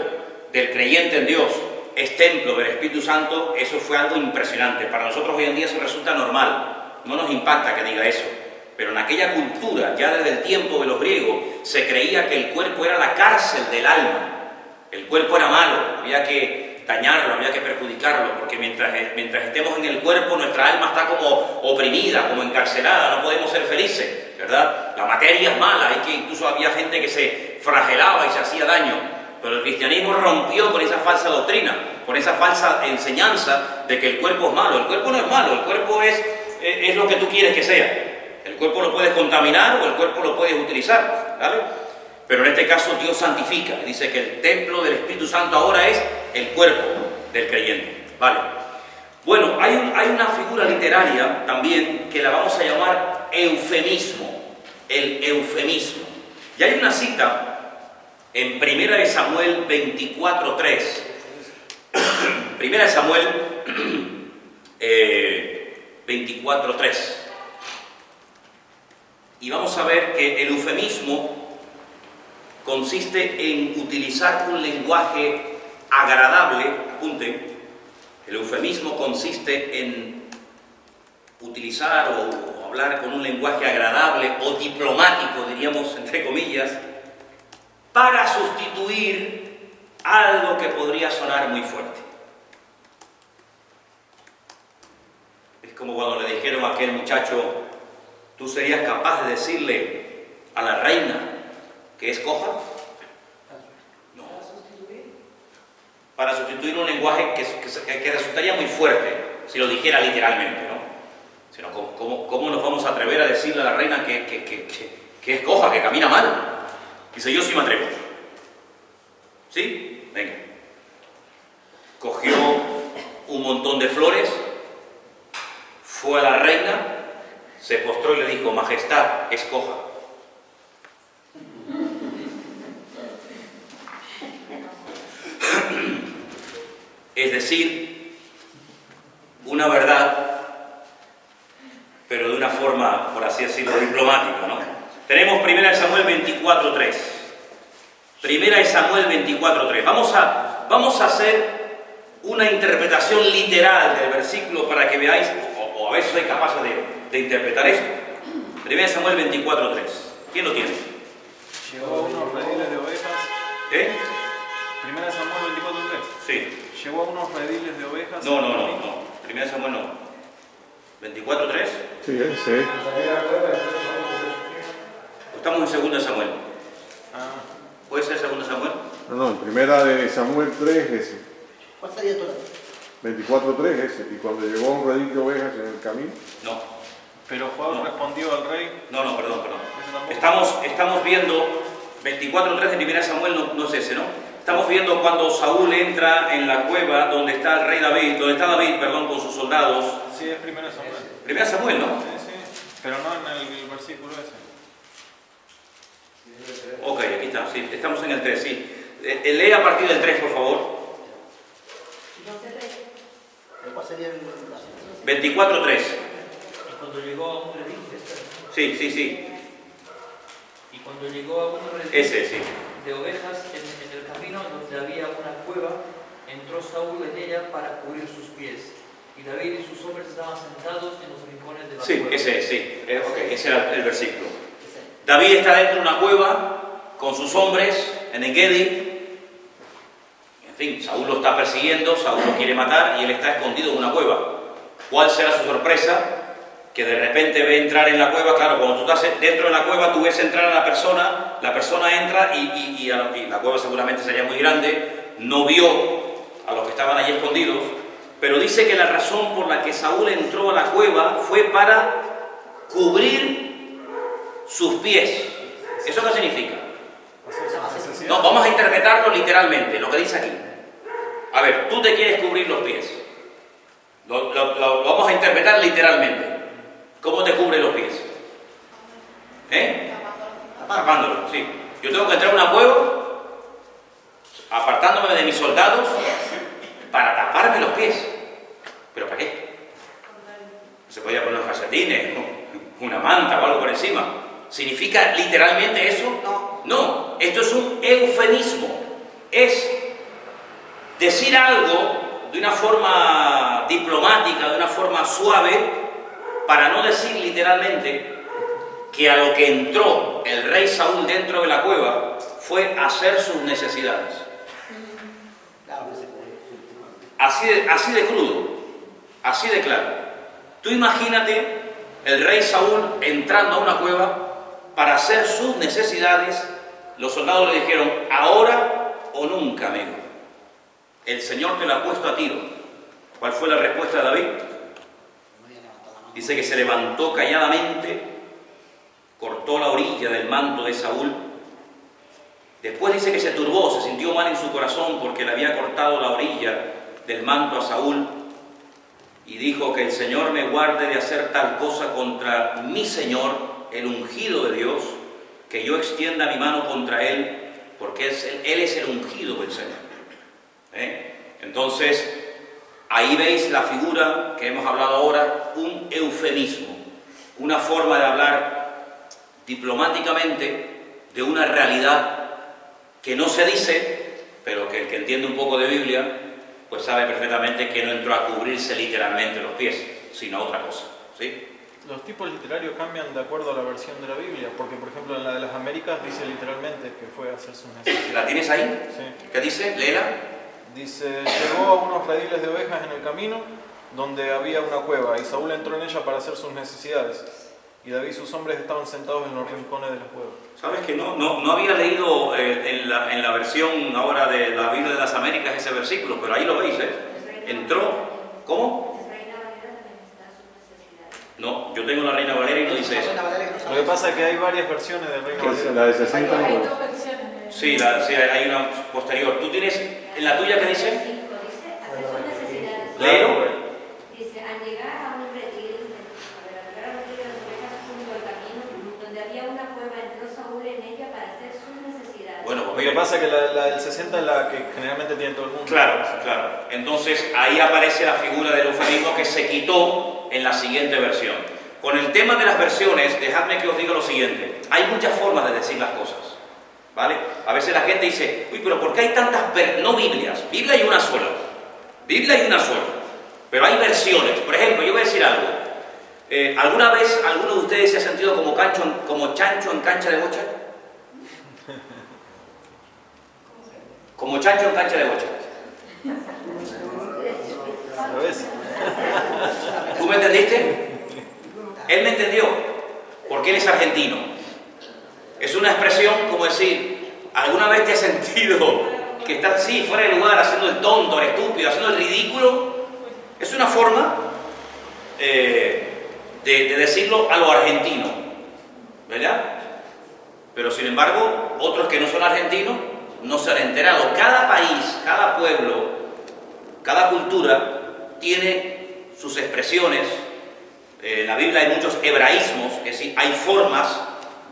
del creyente en Dios es templo del Espíritu Santo, eso fue algo impresionante. Para nosotros hoy en día eso resulta normal, no nos impacta que diga eso. Pero en aquella cultura, ya desde el tiempo de los griegos, se creía que el cuerpo era la cárcel del alma. El cuerpo era malo, había que dañarlo, había que perjudicarlo, porque mientras estemos en el cuerpo, nuestra alma está como oprimida, como encarcelada, no podemos ser felices, ¿verdad? La materia es mala, incluso había gente que se flagelaba y se hacía daño. Pero el cristianismo rompió con esa falsa doctrina, con esa falsa enseñanza de que el cuerpo es malo. El cuerpo no es malo, el cuerpo es lo que tú quieres que sea. El cuerpo lo puedes contaminar o el cuerpo lo puedes utilizar, ¿vale? Pero en este caso Dios santifica, dice que el templo del Espíritu Santo ahora es el cuerpo del creyente, ¿vale? Bueno, hay una figura literaria también que la vamos a llamar eufemismo, el eufemismo. Y hay una cita en 1 Samuel 24:3, 1 Samuel 24:3. Y vamos a ver que el eufemismo consiste en utilizar un lenguaje agradable. Apunten, el eufemismo consiste en utilizar o hablar con un lenguaje agradable o diplomático, diríamos entre comillas, para sustituir algo que podría sonar muy fuerte. Es como cuando le dijeron a aquel muchacho, ¿tú serías capaz de decirle a la reina que es coja? No. Para sustituir un lenguaje que resultaría muy fuerte si lo dijera literalmente, ¿no? Sino, ¿cómo nos vamos a atrever a decirle a la reina que es coja, que camina mal? Dice, yo sí me atrevo. ¿Sí? Venga. Cogió un montón de flores, fue a la reina, se postró y le dijo, Majestad, es coja. Es decir, una verdad, pero de una forma, por así decirlo, diplomática, ¿no? Tenemos 1 Samuel 24:3. 1 Samuel 24:3. Vamos a hacer una interpretación literal del versículo para que veáis, o a ver si sois capaces de interpretar esto. 1 Samuel 24:3. ¿Quién lo tiene?
Llegó a unos rediles de ovejas.
¿Eh?
1 Samuel 24:3.
Sí.
Llegó a unos rediles de ovejas.
No. 1 Samuel no. 24:3.
Sí, ese.
Estamos en 2 Samuel.
Ah.
¿Puede ser 2 Samuel?
No, en primera de Samuel 3, ese.
¿Cuál sería tu?
24:3 ese. Y cuando llegó a un redil de ovejas en el camino.
No,
Pero Joab
No.
respondió al rey.
no, perdón.
Ese tampoco.
Estamos viendo 24:3 de 1 Samuel, no es ese, ¿no? Estamos viendo cuando Saúl entra en la cueva donde está el rey David, con sus soldados.
Sí, es 1 Samuel.
1 Samuel, ¿no?
Sí, sí. Pero no en el versículo ese.
Ok, aquí está, sí, estamos en el 3, sí. Lee a partir del 3, por favor.
¿Cuál sería el
24:3.
Y cuando llegó a un redil,
Sí.
y cuando llegó a un redil
Ese, sí.
de ovejas en el camino donde había una cueva, entró Saúl en ella para cubrir sus pies. Y David y sus hombres estaban sentados en los rincones de la
Sí,
cueva.
ese, sí. Ok, ese era el versículo. David está dentro de una cueva con sus hombres en Engedi. En fin, Saúl lo está persiguiendo, Saúl lo quiere matar y él está escondido en una cueva. ¿Cuál será su sorpresa? Que de repente ve entrar en la cueva. Claro, cuando tú estás dentro de la cueva, tú ves entrar a la persona entra y la cueva seguramente sería muy grande, no vio a los que estaban allí escondidos, pero dice que la razón por la que Saúl entró a la cueva fue para cubrir sus pies. ¿Eso qué significa?
Hacer sus necesidades.
No, vamos a interpretarlo literalmente, lo que dice aquí. A ver, tú te quieres cubrir los pies. Lo vamos a interpretar literalmente. ¿Cómo te cubre los pies? Tapándolo, sí. Yo tengo que entrar a una cueva, apartándome de mis soldados, para taparme los pies. ¿Pero para qué? Se podía poner unos calcetines, una manta o algo por encima. ¿Significa literalmente eso? No, esto es un eufemismo. Es decir algo de una forma diplomática, de una forma suave, para no decir literalmente que a lo que entró el rey Saúl dentro de la cueva fue hacer sus necesidades. Así de crudo, así de claro. Tú imagínate el rey Saúl entrando a una cueva para hacer sus necesidades. Los soldados le dijeron, ahora o nunca, amigo. El Señor te lo ha puesto a tiro. ¿Cuál fue la respuesta de David? Dice que se levantó calladamente, cortó la orilla del manto de Saúl. Después dice que se turbó, se sintió mal en su corazón porque le había cortado la orilla del manto a Saúl. Y dijo que el Señor me guarde de hacer tal cosa contra mi Señor, el ungido de Dios, que yo extienda mi mano contra él, porque él es el ungido del Señor. Entonces, ahí veis la figura que hemos hablado ahora, un eufemismo, una forma de hablar diplomáticamente de una realidad que no se dice, pero que el que entiende un poco de Biblia, pues sabe perfectamente que no entró a cubrirse literalmente los pies, sino otra cosa, ¿sí?
Los tipos literarios cambian de acuerdo a la versión de la Biblia, porque por ejemplo en la de las Américas dice literalmente que fue a hacer sus necesidades.
¿La tienes ahí?
Sí.
¿Qué dice? Léela.
Dice, llegó a unos rediles de ovejas en el camino donde había una cueva y Saúl entró en ella para hacer sus necesidades y David y sus hombres estaban sentados en los rincones de la cueva.
¿Sabes que no había leído en la versión ahora de la Biblia de las Américas ese versículo, pero ahí lo veis, Entró, ¿cómo? No, yo tengo la Reina Valera y no dice eso.
Lo que pasa es que hay varias versiones del Reino
Esa,
Valera.
la de 60
Hay
no.
dos versiones.
Sí, hay una posterior. ¿Tú tienes en la tuya qué dice? Léelo.
Dice, al llegar a un redil de ovejas junto al camino, donde había una cueva, entró Saúl en ella para hacer sus necesidades.
Bueno,
Lo
pues
que
mira.
pasa es que la del 60 es la que generalmente tiene todo el mundo.
Claro. Entonces ahí aparece la figura del eufemismo que se quitó en la siguiente versión. Con el tema de las versiones, dejadme que os diga lo siguiente. Hay muchas formas de decir las cosas, ¿vale? A veces la gente dice, uy, pero ¿por qué hay tantas no Biblias? Biblia hay una sola. Biblia hay una sola. Pero hay versiones. Por ejemplo, yo voy a decir algo. ¿Alguna vez alguno de ustedes se ha sentido como chancho en cancha de bocha? Como chancho en cancha de bocha.
¿Sabes?
¿Tú me entendiste? Él me entendió, porque él es argentino. Es una expresión como decir, ¿alguna vez te has sentido que estás fuera de lugar, haciendo el tonto, el estúpido, haciendo el ridículo? Es una forma de decirlo a lo argentino, ¿verdad? Pero sin embargo, otros que no son argentinos no se han enterado. Cada país, cada pueblo, cada cultura tiene sus expresiones. En la Biblia hay muchos hebraísmos, es decir, hay formas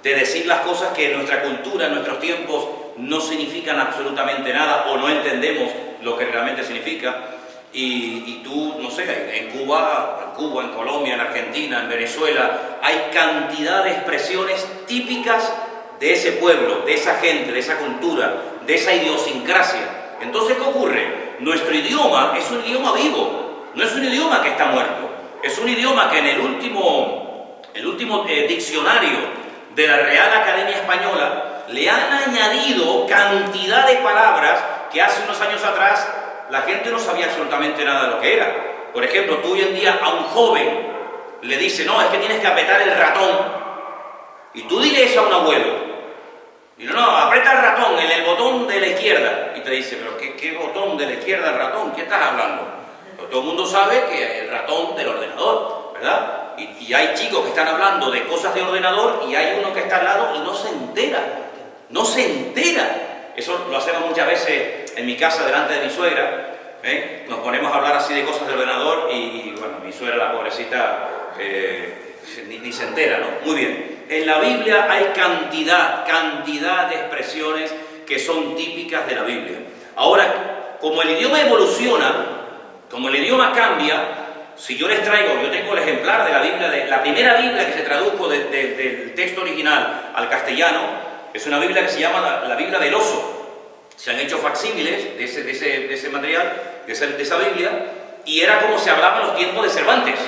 de decir las cosas que en nuestra cultura, en nuestros tiempos, no significan absolutamente nada o no entendemos lo que realmente significa. Y tú, no sé, en Cuba, en Colombia, en Argentina, en Venezuela, hay cantidad de expresiones típicas de ese pueblo, de esa gente, de esa cultura, de esa idiosincrasia. Entonces, ¿qué ocurre? Nuestro idioma es un idioma vivo, no es un idioma que está muerto, es un idioma que en el último diccionario de la Real Academia Española le han añadido cantidad de palabras que hace unos años atrás la gente no sabía absolutamente nada de lo que era. Por ejemplo, tú hoy en día a un joven le dices, no, es que tienes que apretar el ratón. Y tú dile eso a un abuelo. Y no, aprieta el ratón en el botón de la izquierda. Y te dice, pero ¿qué botón de la izquierda el ratón? ¿Qué estás hablando? Pues todo el mundo sabe que es el ratón del ordenador, ¿verdad? Y hay chicos que están hablando de cosas de ordenador y hay uno que está al lado y no se entera. No se entera. Eso lo hacemos muchas veces en mi casa delante de mi suegra. Nos ponemos a hablar así de cosas de ordenador y bueno, mi suegra, la pobrecita, ni se entera, ¿no? Muy bien. En la Biblia hay cantidad de expresiones que son típicas de la Biblia. Ahora, como el idioma evoluciona, como el idioma cambia, si yo les traigo, yo tengo el ejemplar de la Biblia, de la primera Biblia que se tradujo del texto original al castellano, es una Biblia que se llama la Biblia del Oso. Se han hecho facsímiles de ese material, de esa Biblia, y era como se hablaba en los tiempos de Cervantes,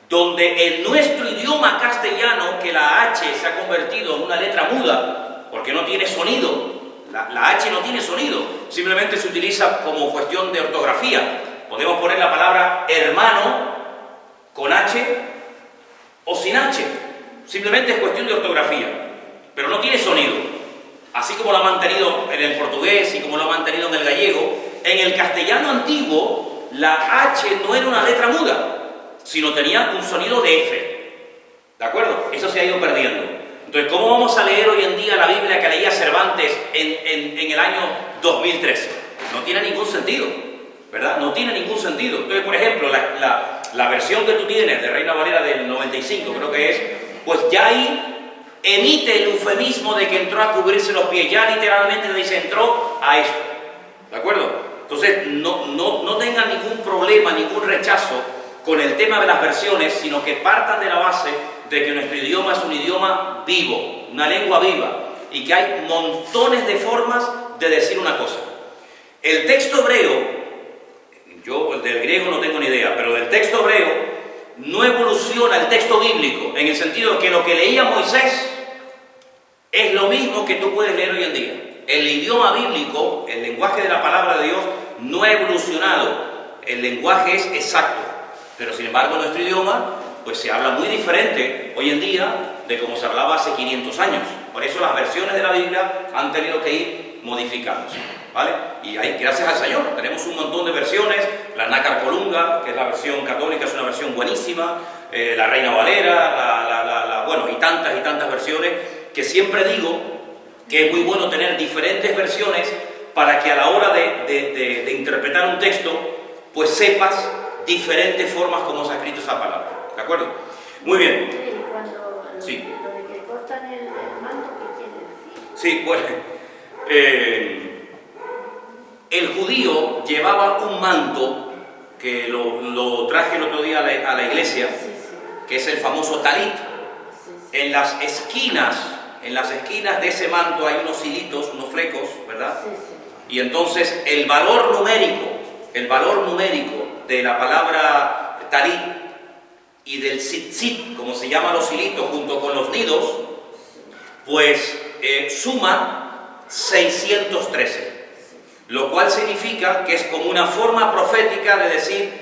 donde en nuestro idioma castellano, que la H se ha convertido en una letra muda, porque no tiene sonido, la H no tiene sonido, simplemente se utiliza como cuestión de ortografía. Podemos poner la palabra hermano con H o sin H, simplemente es cuestión de ortografía, pero no tiene sonido. Así como lo ha mantenido en el portugués y como lo ha mantenido en el gallego, en el castellano antiguo la H no era una letra muda, sino tenía un sonido de F. ¿De acuerdo? Eso se ha ido perdiendo. Entonces, ¿cómo vamos a leer hoy en día la Biblia que leía Cervantes en el año 2013? No tiene ningún sentido, ¿verdad? No tiene ningún sentido. Entonces, por ejemplo, la versión que tú tienes de Reina Valera del 95, creo que es, pues ya ahí emite el eufemismo de que entró a cubrirse los pies. Ya literalmente dice, entró a esto. ¿De acuerdo? Entonces, no tengan ningún problema, ningún rechazo con el tema de las versiones, sino que partan de la base de que nuestro idioma es un idioma vivo, una lengua viva, y que hay montones de formas de decir una cosa. El texto hebreo, yo del griego no tengo ni idea, pero del texto hebreo no evoluciona el texto bíblico, en el sentido de que lo que leía Moisés es lo mismo que tú puedes leer hoy en día. El idioma bíblico, el lenguaje de la palabra de Dios, no ha evolucionado, el lenguaje es exacto. Pero sin embargo nuestro idioma pues se habla muy diferente hoy en día de como se hablaba hace 500 años. Por eso las versiones de la Biblia han tenido que ir modificándose, ¿vale? Y ahí, gracias al Señor, tenemos un montón de versiones. La Nácar Colunga, que es la versión católica, es una versión buenísima. La Reina Valera, bueno, y tantas versiones, que siempre digo que es muy bueno tener diferentes versiones para que a la hora de interpretar un texto, pues sepas diferentes formas como se ha escrito esa palabra. ¿De acuerdo? Muy bien.
Y cuando
Sí.
lo de que cortan el manto, ¿qué quiere decir?
Sí, bueno. El judío llevaba un manto, que lo traje el otro día a la iglesia, que es el famoso talit. En las esquinas de ese manto hay unos hilitos, unos flecos, ¿verdad? Y entonces el valor numérico de la palabra talit y del tzitzit, como se llaman los hilitos junto con los nidos, pues suma 613, lo cual significa que es como una forma profética de decir,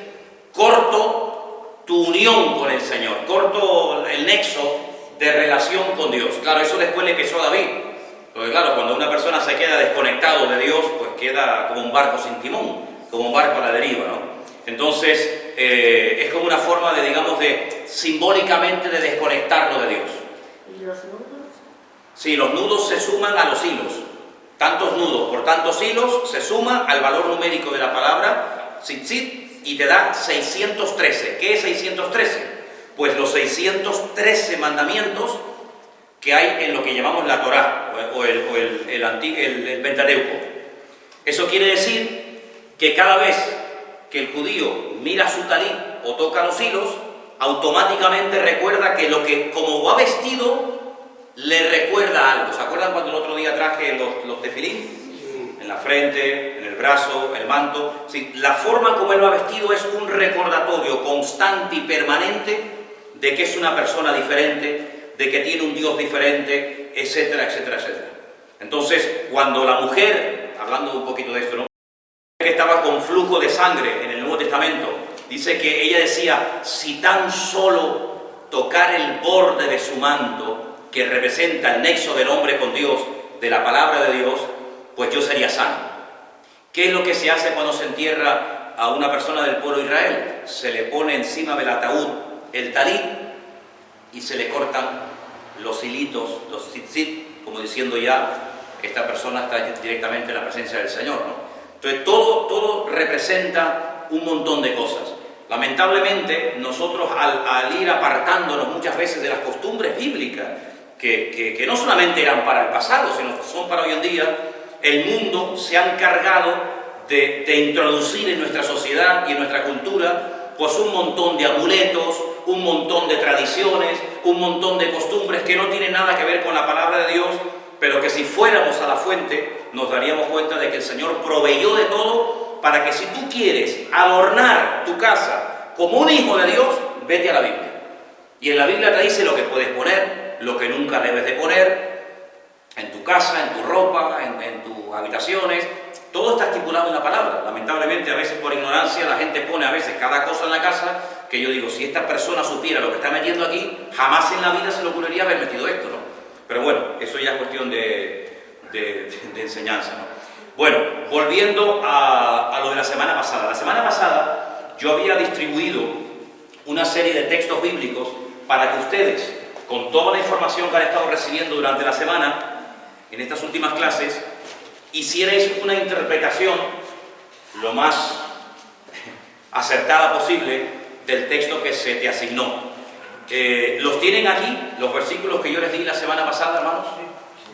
corto tu unión con el Señor, corto el nexo de relación con Dios. Claro, eso después le pesó a David, porque claro, cuando una persona se queda desconectado de Dios, pues queda como un barco sin timón, como un barco a la deriva, ¿no? Entonces, es como una forma de, digamos, de simbólicamente de desconectarlo de Dios.
¿Y los nudos?
Sí, los nudos se suman a los hilos. Tantos nudos por tantos hilos se suma al valor numérico de la palabra tzitzit y te da 613. ¿Qué es 613? Pues los 613 mandamientos que hay en lo que llamamos la Torá o el Pentateuco. Eso quiere decir que cada vez que el judío mira su talit o toca los hilos, automáticamente recuerda que lo que, como va vestido, le recuerda algo. ¿Se acuerdan cuando el otro día traje los tefilín? En la frente, en el brazo, el manto. Sí, la forma como él va vestido es un recordatorio constante y permanente de que es una persona diferente, de que tiene un Dios diferente, etcétera, etcétera, etcétera. Entonces, cuando la mujer, hablando un poquito de esto, ¿no?, que estaba con flujo de sangre en el Nuevo Testamento, dice que ella decía, si tan solo tocar el borde de su manto, que representa el nexo del hombre con Dios, de la palabra de Dios, pues yo sería sano. ¿Qué es lo que se hace cuando se entierra a una persona del pueblo de Israel? Se le pone encima del ataúd el talit y se le cortan los hilitos, los tzitzit, como diciendo ya, esta persona está directamente en la presencia del Señor, ¿no? Entonces todo representa un montón de cosas. Lamentablemente nosotros al ir apartándonos muchas veces de las costumbres bíblicas, que no solamente eran para el pasado, sino que son para hoy en día, el mundo se ha encargado de introducir en nuestra sociedad y en nuestra cultura pues un montón de amuletos, un montón de tradiciones, un montón de costumbres que no tienen nada que ver con la palabra de Dios, pero que si fuéramos a la fuente nos daríamos cuenta de que el Señor proveyó de todo para que si tú quieres adornar tu casa como un hijo de Dios, vete a la Biblia. Y en la Biblia te dice lo que puedes poner, lo que nunca debes de poner, en tu casa, en tu ropa, en tus habitaciones. Todo está estipulado en la palabra. Lamentablemente, a veces por ignorancia, la gente pone a veces cada cosa en la casa, que yo digo, si esta persona supiera lo que está metiendo aquí, jamás en la vida se le ocurriría haber metido esto, ¿no? Pero bueno, eso ya es cuestión de enseñanza, ¿no? Bueno, volviendo a lo de la semana pasada. La semana pasada yo había distribuido una serie de textos bíblicos para que ustedes, con toda la información que han estado recibiendo durante la semana, en estas últimas clases, hicierais una interpretación lo más acertada posible del texto que se te asignó. ¿Los tienen aquí, los versículos que yo les di la semana pasada, hermanos?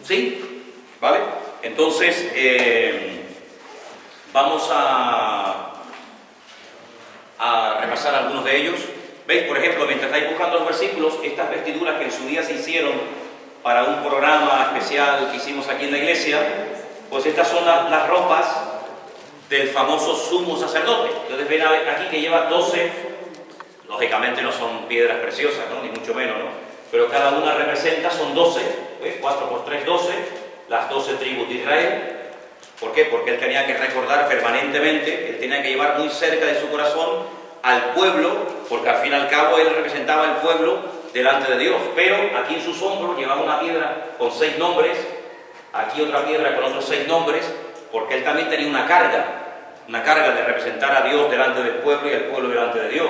¿Sí? ¿Vale? Entonces, vamos a repasar algunos de ellos. ¿Veis? Por ejemplo, mientras estáis buscando los versículos, estas vestiduras que en su día se hicieron para un programa especial que hicimos aquí en la iglesia, pues estas son las ropas del famoso sumo sacerdote. Entonces ven aquí que lleva 12, lógicamente no son piedras preciosas, ¿no?, ni mucho menos, ¿no?, pero cada una representa, son 12, ¿ves? 4 por 3, 12, las 12 tribus de Israel. ¿Por qué? Porque él tenía que recordar permanentemente, él tenía que llevar muy cerca de su corazón al pueblo, porque al fin y al cabo él representaba al pueblo delante de Dios. Pero aquí en sus hombros llevaba una piedra con 6 nombres, aquí otra piedra con otros 6 nombres, porque él también tenía una carga de representar a Dios delante del pueblo y al pueblo delante de Dios.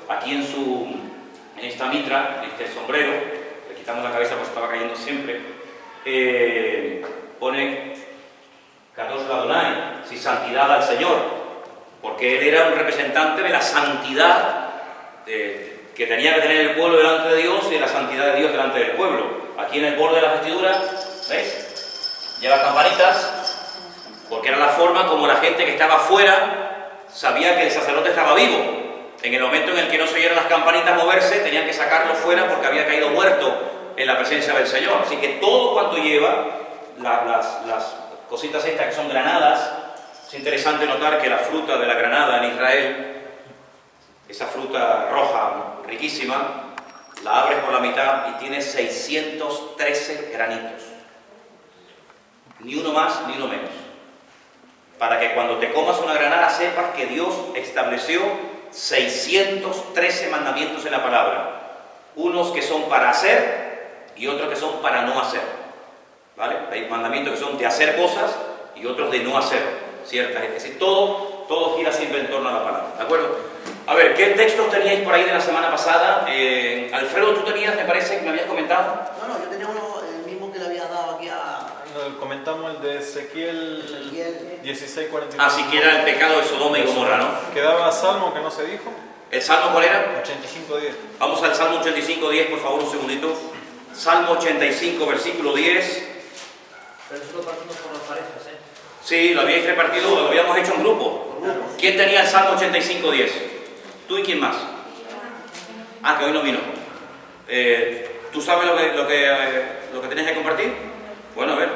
Aquí en esta mitra, en este sombrero, le quitamos la cabeza porque estaba cayendo siempre, pone Kadosh Adonai, si santidad al Señor, porque él era un representante de la santidad que tenía que tener el pueblo delante de Dios y de la santidad de Dios delante del pueblo. Aquí en el borde de la vestidura, ¿veis?, lleva campanitas, porque era la forma como la gente que estaba fuera sabía que el sacerdote estaba vivo. En el momento en el que no se oyeran las campanitas moverse, tenían que sacarlo fuera porque había caído muerto en la presencia del Señor. Así que todo cuanto lleva, las cositas estas que son granadas, es interesante notar que la fruta de la granada en Israel, esa fruta roja riquísima, la abres por la mitad y tiene 613 granitos. Ni uno más, ni uno menos. Para que cuando te comas una granada sepas que Dios estableció 613 mandamientos en la palabra. Unos que son para hacer y otros que son para no hacer. ¿Vale? Hay mandamientos que son de hacer cosas y otros de no hacer ciertas. Es decir, todo gira siempre en torno a la palabra. ¿De acuerdo? A ver, ¿qué textos teníais por ahí de la semana pasada? Alfredo, tú tenías, me parece, que me habías comentado.
No, yo tenía uno, el mismo que le había dado aquí a
Comentamos el de Ezequiel
Ezequiel.
16:49.
Así que era el pecado de Sodoma y Gomorra, ¿no?
Quedaba Salmo que no se dijo,
¿El Salmo cuál era?
85:10.
Vamos al Salmo 85:10, por favor, un segundito. Salmo 85, versículo 10.
Pero eso lo partimos por las parejas, ¿eh?
Sí, lo habíais repartido, lo habíamos hecho en grupo. ¿Quién tenía el Salmo 85:10? ¿Tú y quién más? Ah, que hoy no vino. ¿Tú sabes lo que tenías que compartir? Bueno, a ver.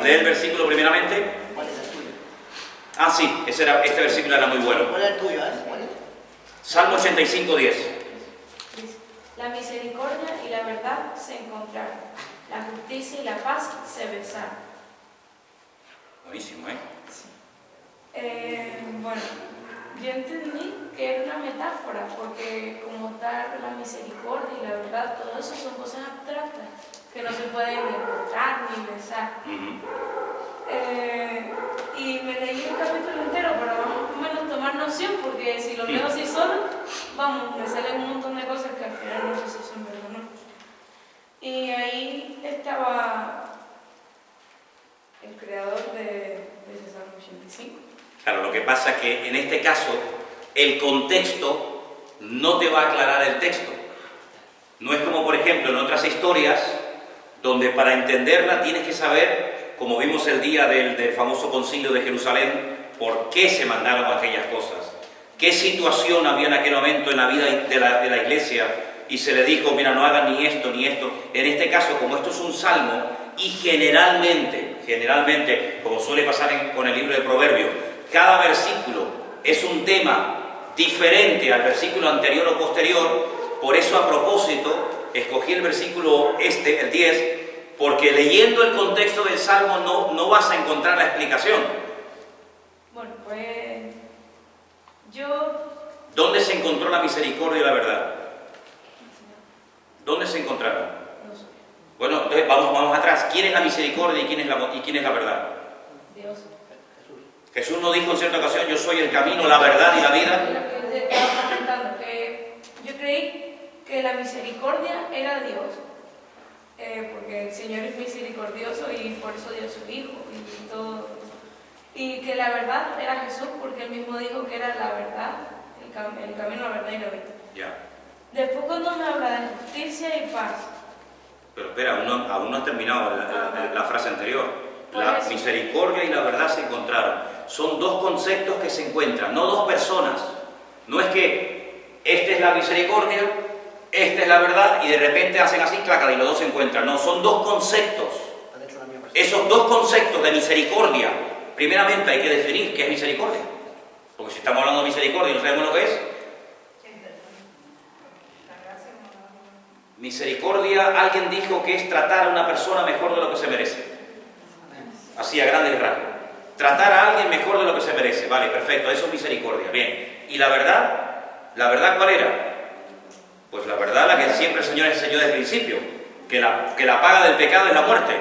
Lee el versículo primeramente.
¿Cuál es el tuyo?
Ah, sí, este versículo era muy bueno.
¿Cuál es el tuyo? ¿Cuál es?
Salmo 85:10.
La misericordia y la verdad se encontraron, la justicia y la paz se besaron.
Buenísimo, ¿eh?
Bueno, yo entendí que era una metáfora, porque como tal la misericordia y la verdad, todo eso son cosas abstractas que no se pueden encontrar ni besar. Y me leí el capítulo entero para más o menos tomar noción, porque si lo leo así solo, vamos, me salen un montón de cosas que al final no sé si son verdad o no. Y ahí estaba el creador de ese Salmo 85.
Claro, lo que pasa es que en este caso el contexto no te va a aclarar el texto. No es como, por ejemplo, en otras historias donde para entenderla tienes que saber, como vimos el día del famoso concilio de Jerusalén, por qué se mandaron aquellas cosas, qué situación había en aquel momento en la vida de la iglesia y se le dijo, mira, no hagan ni esto ni esto. En este caso, como esto es un salmo y generalmente, como suele pasar con el libro de Proverbios, cada versículo es un tema diferente al versículo anterior o posterior. Por eso, a propósito, escogí el versículo el 10, porque leyendo el contexto del Salmo no vas a encontrar la explicación.
Bueno, pues yo...
¿Dónde se encontró la misericordia y la verdad? ¿Dónde se encontraron?
No sé.
Bueno, entonces vamos atrás. ¿Quién es la misericordia y quién es la verdad?
Dios.
Jesús nos dijo en cierta ocasión, yo soy el camino, la verdad y la vida.
Lo que estaba comentando, que yo creí que la misericordia era Dios, porque el Señor es misericordioso y por eso dio a su Hijo y todo. Y que la verdad era Jesús, porque Él mismo dijo que era la verdad, el camino, la verdad y la vida.
Ya.
Después cuando me habla de justicia y paz.
Pero espera, aún no has terminado la frase anterior. La
Pues,
misericordia y la verdad se encontraron. Son dos conceptos que se encuentran, no dos personas. No es que esta es la misericordia, esta es la verdad, y de repente hacen así, claca, y los dos se encuentran. No, son dos conceptos.
Han hecho la misma persona.
Esos dos conceptos de misericordia, primeramente hay que definir qué es misericordia. Porque si estamos hablando de misericordia y no sabemos lo que es. Misericordia, alguien dijo que es tratar a una persona mejor de lo que se merece. Así, a grandes rasgos. Tratar a alguien mejor de lo que se merece. Vale, perfecto, eso es misericordia. Bien. ¿Y la verdad? ¿La verdad cuál era? Pues la verdad la que siempre el Señor enseñó desde el principio. Que la paga del pecado es la muerte.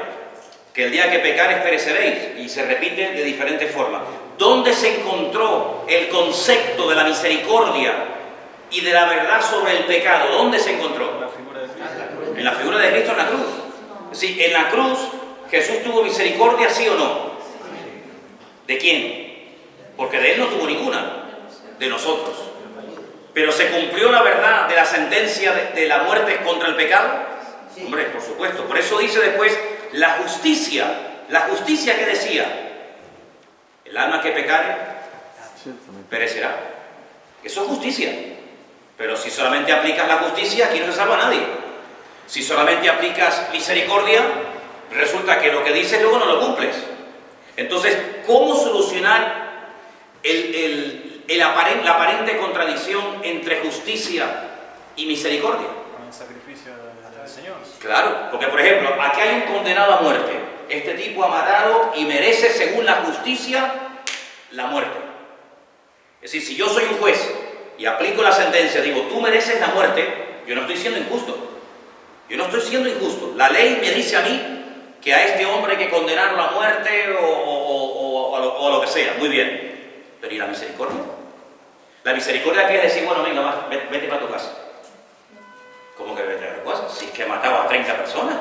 Que el día que pecares pereceréis. Y se repite de diferentes formas. ¿Dónde se encontró el concepto de la misericordia y de la verdad sobre el pecado? ¿Dónde se encontró? En la figura de Cristo en la cruz. Sí, en la cruz Jesús tuvo misericordia, ¿sí o no? ¿De quién? Porque de Él no tuvo ninguna, de nosotros. Pero ¿se cumplió la verdad de la sentencia de la muerte contra el pecado?
Sí.
Hombre, por supuesto. Por eso dice después la justicia. La justicia que decía, el alma que pecare perecerá. Eso es justicia. Pero si solamente aplicas la justicia, aquí no se salva a nadie. Si solamente aplicas misericordia, resulta que lo que dices luego no lo cumples. Entonces, ¿cómo solucionar la aparente contradicción entre justicia y misericordia?
Con el sacrificio del Señor.
Claro, porque por ejemplo, aquí hay un condenado a muerte. Este tipo ha matado y merece, según la justicia, la muerte. Es decir, si yo soy un juez y aplico la sentencia, digo, tú mereces la muerte, yo no estoy siendo injusto. Yo no estoy siendo injusto. La ley me dice a mí que a este hombre hay que condenarlo a muerte o a lo que sea. Muy bien. Pero ¿y la misericordia? La misericordia que es decir, bueno, venga, va, vete para tu casa. ¿Cómo que vete a tu casa? Si es que ha matado a 30 personas,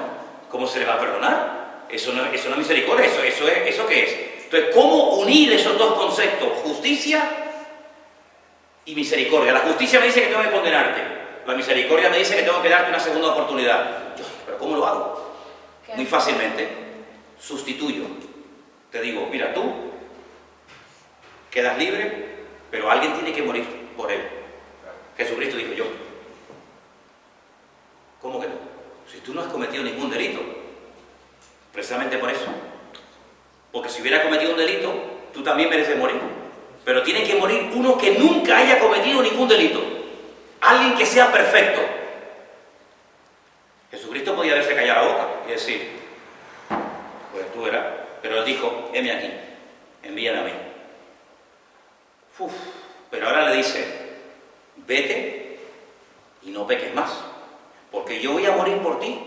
¿cómo se le va a perdonar? Eso no es misericordia, ¿eso qué es? Entonces, ¿cómo unir esos dos conceptos? Justicia y misericordia. La justicia me dice que tengo que condenarte. La misericordia me dice que tengo que darte una segunda oportunidad. ¿Pero cómo lo hago? Muy fácilmente. Sustituyo. Te digo, mira, tú quedas libre, pero alguien tiene que morir por él. Jesucristo dijo yo. ¿Cómo que no? Si tú no has cometido ningún delito. Precisamente por eso. Porque si hubiera cometido un delito, tú también mereces morir. Pero tiene que morir uno que nunca haya cometido ningún delito. Alguien que sea perfecto. Jesucristo podía haberse callado la boca y decir, pues tú eras. Pero él dijo, heme aquí, envíame a mí. Uf, pero ahora le dice, vete y no peques más. Porque yo voy a morir por ti.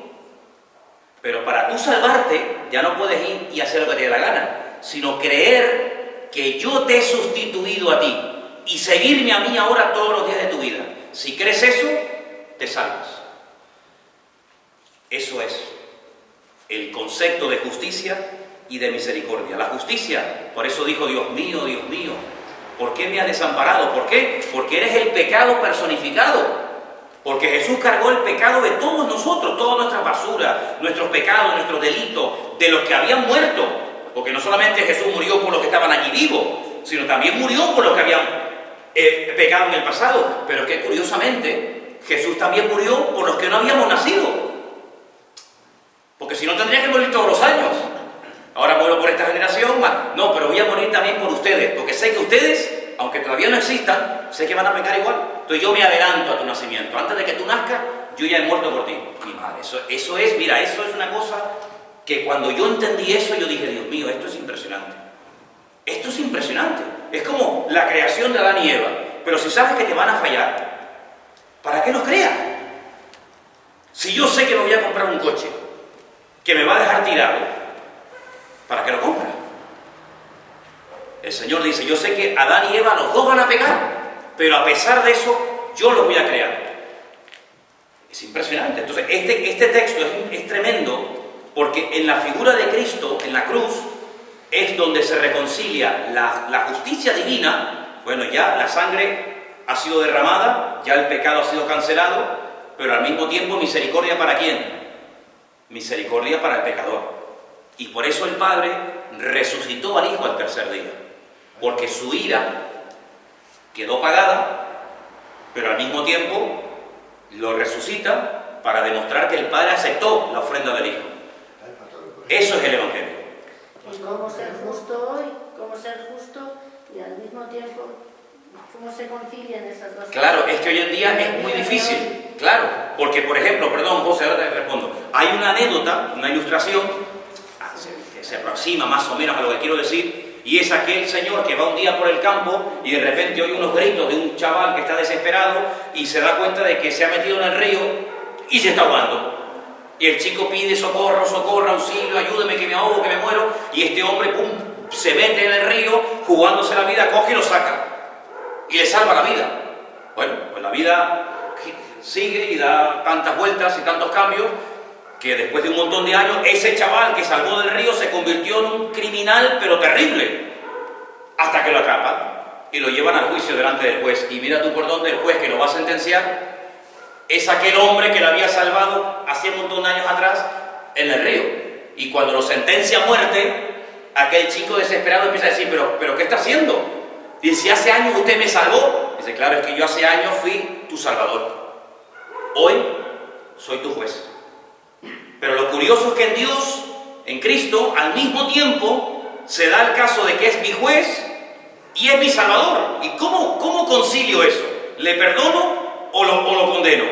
Pero para tú salvarte, ya no puedes ir y hacer lo que te dé la gana, sino creer que yo te he sustituido a ti y seguirme a mí ahora todos los días de tu vida. Si crees eso, te salvas. Eso es el concepto de justicia y de misericordia. La justicia, por eso dijo, Dios mío, ¿por qué me has desamparado? ¿Por qué? Porque eres el pecado personificado. Porque Jesús cargó el pecado de todos nosotros, todas nuestras basuras, nuestros pecados, nuestros delitos, de los que habían muerto. Porque no solamente Jesús murió por los que estaban allí vivos, sino también murió por los que habían pecado en el pasado. Pero que curiosamente, Jesús también murió por los que no habíamos nacido. Porque si no tendría que morir todos los años. Ahora muero por esta generación, no, pero voy a morir también por ustedes. Porque sé que ustedes, aunque todavía no existan, sé que van a pecar igual. Entonces yo me adelanto a tu nacimiento. Antes de que tú nazcas, yo ya he muerto por ti. Mi madre, eso es una cosa que cuando yo entendí eso, yo dije, Dios mío, esto es impresionante. Esto es impresionante. Es como la creación de Adán y Eva. Pero si sabes que te van a fallar, ¿para qué los creas? Si yo sé que me voy a comprar un coche que me va a dejar tirado, ¿para qué lo compras? El Señor dice, yo sé que Adán y Eva los dos van a pecar, pero a pesar de eso, yo los voy a crear. Es impresionante. Entonces, este texto es tremendo, porque en la figura de Cristo, en la cruz, es donde se reconcilia la justicia divina. Bueno, ya la sangre ha sido derramada, ya el pecado ha sido cancelado, pero al mismo tiempo misericordia ¿para quién? Misericordia para el pecador. Y por eso el Padre resucitó al Hijo al tercer día. Porque su ira quedó pagada, pero al mismo tiempo lo resucita para demostrar que el Padre aceptó la ofrenda del Hijo. Eso es el Evangelio.
¿Y cómo ser justo hoy? ¿Cómo ser justo y al mismo tiempo cómo se concilian esas dos cosas?
Claro, es que hoy en día es muy difícil. Claro, porque por ejemplo, perdón José, ahora te respondo. Hay una anécdota, una ilustración, que se aproxima más o menos a lo que quiero decir, y es aquel señor que va un día por el campo y de repente oye unos gritos de un chaval que está desesperado y se da cuenta de que se ha metido en el río y se está ahogando. Y el chico pide socorro, auxilio, ayúdame que me ahogo, que me muero, y este hombre, pum, se mete en el río, jugándose la vida, coge y lo saca y le salva la vida. Bueno, pues la vida sigue y da tantas vueltas y tantos cambios que después de un montón de años, ese chaval que salvó del río se convirtió en un criminal, pero terrible, hasta que lo atrapan y lo llevan al juicio delante del juez. Y mira tú por dónde el juez que lo va a sentenciar es aquel hombre que lo había salvado hace un montón de años atrás en el río. Y cuando lo sentencia a muerte, aquel chico desesperado empieza a decir, pero ¿qué está haciendo? Dice, hace años usted me salvó. Dice, claro, es que yo hace años fui tu salvador. Hoy soy tu juez. Pero lo curioso es que en Dios, en Cristo, al mismo tiempo, se da el caso de que es mi juez y es mi salvador. ¿Y cómo concilio eso? ¿Le perdono o lo condeno?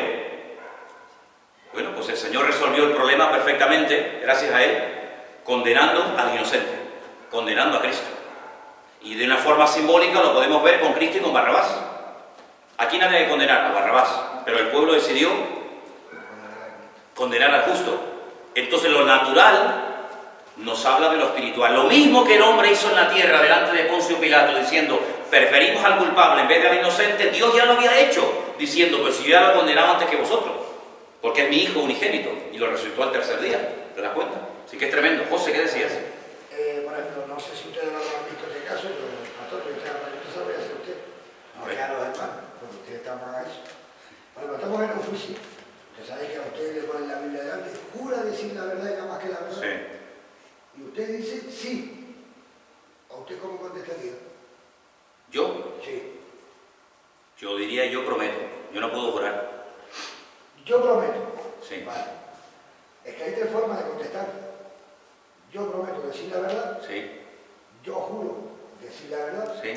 Bueno, pues el Señor resolvió el problema perfectamente, gracias a Él, condenando al inocente, condenando a Cristo. Y de una forma simbólica lo podemos ver con Cristo y con Barrabás. ¿A quién había que condenar? A Barrabás. Pero el pueblo decidió condenar al justo. Entonces lo natural nos habla de lo espiritual. Lo mismo que el hombre hizo en la tierra delante de Poncio Pilato, diciendo, preferimos al culpable en vez de al inocente, Dios ya lo había hecho, diciendo, pues si yo ya lo he condenado antes que vosotros, porque es mi hijo unigénito, y lo resucitó al tercer día, ¿te das cuenta? Así que es tremendo. José, ¿qué decías?
Por ejemplo, no sé si ustedes lo han visto este caso, pero el pastor que está hablando, ¿qué sabe hacer usted?
A ver.
Ya los hermanos, porque ustedes están para eso. Bueno, estamos en un juicio. Ustedes saben que a ustedes le ponen la Biblia delante, jura decir la verdad y nada más que la verdad.
Sí.
Y usted dice sí. ¿A usted cómo contestaría?
¿Yo?
Sí.
Yo diría, yo prometo. Yo no puedo jurar.
Yo prometo.
Sí.
Vale. Es que hay tres formas de contestar. Yo prometo decir la verdad.
Sí.
Yo juro decir la verdad.
Sí.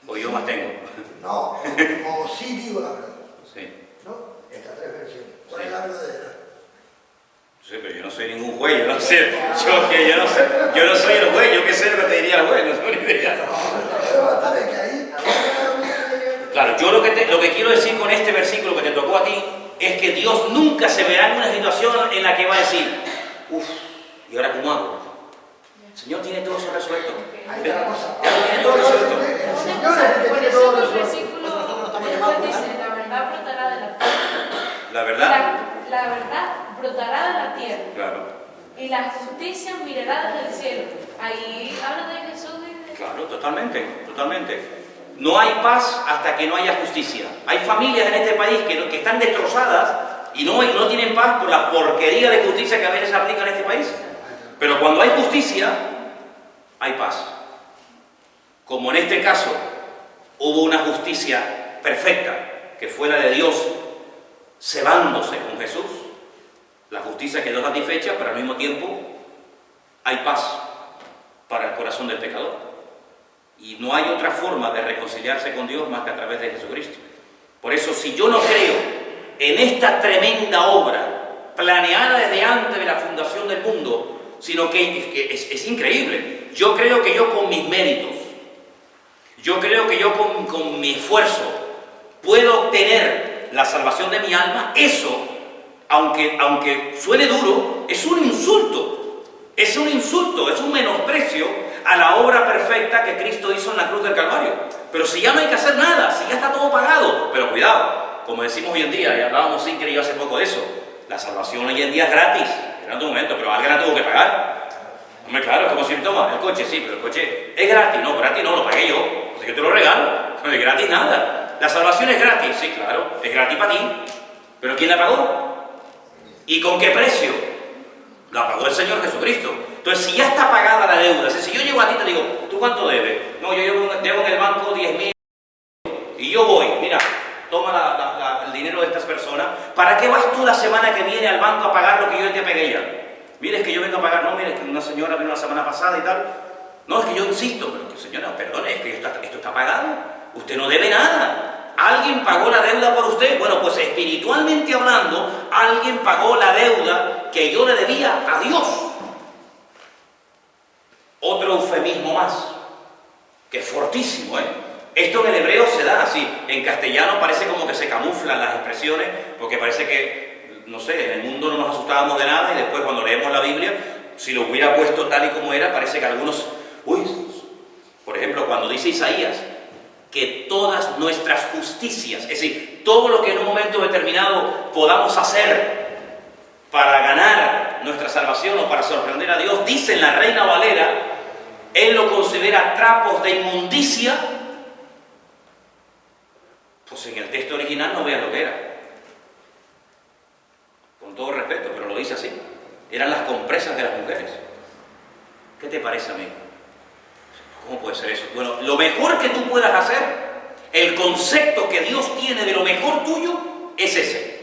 O yo más tengo.
No, o sí digo la verdad.
Sí.
¿No? Estas tres versiones. ¿Cuál
Sí.
es la verdadera?
Sí, pero yo no soy ningún juez, yo no sé. Yo no sé. Yo no soy el juez, yo qué sé lo que te diría el juez, no tengo ni idea. Claro, yo lo que quiero decir con este versículo que te tocó a ti es que Dios nunca se verá en una situación en la que va a decir, uff, ¿y ahora cómo hago? El Señor tiene todo eso resuelto.
Ahí está la cosa.
Ya lo tiene todo resuelto.
El Señor es el que
Por
tiene
eso
todo
el
resuelto.
versículo
Nosotros no estamos
después
llamados,
dice, la verdad brotará de la tierra.
La verdad.
La verdad brotará de la tierra.
Claro,
Y la justicia mirará desde el cielo. Ahí habla de Jesús y de...
claro, totalmente, totalmente. No hay paz hasta que no haya justicia. Hay familias en este país que están destrozadas y no tienen paz por la porquería de justicia que a veces se aplica en este país. Pero cuando hay justicia, hay paz. Como en este caso hubo una justicia perfecta, que fue la de Dios cebándose con Jesús, la justicia quedó satisfecha, pero al mismo tiempo hay paz para el corazón del pecador. Y no hay otra forma de reconciliarse con Dios más que a través de Jesucristo. Por eso, si yo no creo en esta tremenda obra, planeada desde antes de la fundación del mundo, sino que es increíble. Yo creo que yo con mis méritos, yo creo que yo con mi esfuerzo, puedo obtener la salvación de mi alma. Eso, aunque suene duro, es un insulto. Es un insulto, es un menosprecio a la obra perfecta que Cristo hizo en la cruz del Calvario. Pero si ya no hay que hacer nada, si ya está todo pagado. Pero cuidado, como decimos hoy en día, y hablábamos sin que yo hace poco de eso, la salvación hoy en día es gratis. En otro momento, pero alguien la tuvo que pagar. Hombre, claro, es como si toma el coche, sí, pero el coche es gratis. No, gratis no, lo pagué yo. Así que te lo regalo. No es gratis nada. La salvación es gratis, sí, claro, es gratis para ti. Pero ¿quién la pagó? ¿Y con qué precio? La pagó el Señor Jesucristo. Entonces, si ya está pagada la deuda, si yo llego a ti y te digo, ¿tú cuánto debes? No, yo debo en el banco 10.000 y yo voy, mira, toma el dinero de estas personas. ¿Para qué vas tú la semana que viene al banco a pagar lo que yo te pegué ya? Mire, es que yo vengo a pagar, no, mire, es que una señora vino la semana pasada y tal. No, es que yo insisto, pero que señora, perdone, es que esto está pagado. Usted no debe nada. ¿Alguien pagó la deuda por usted? Bueno, pues espiritualmente hablando, alguien pagó la deuda que yo le debía a Dios. Otro eufemismo más, que es fortísimo, ¿eh? Esto en el hebreo se da así. En castellano parece como que se camuflan las expresiones, porque parece que, no sé, en el mundo no nos asustábamos de nada y después cuando leemos la Biblia, si lo hubiera puesto tal y como era, parece que algunos... por ejemplo, cuando dice Isaías que todas nuestras justicias, es decir, todo lo que en un momento determinado podamos hacer para ganar nuestra salvación o para sorprender a Dios, dice en la Reina Valera, él lo considera trapos de inmundicia. Pues en el texto original no vean lo que era. Con todo respeto, pero lo dice así. Eran las compresas de las mujeres. ¿Qué te parece a mí? ¿Cómo puede ser eso? Bueno, lo mejor que tú puedas hacer, el concepto que Dios tiene de lo mejor tuyo, es ese.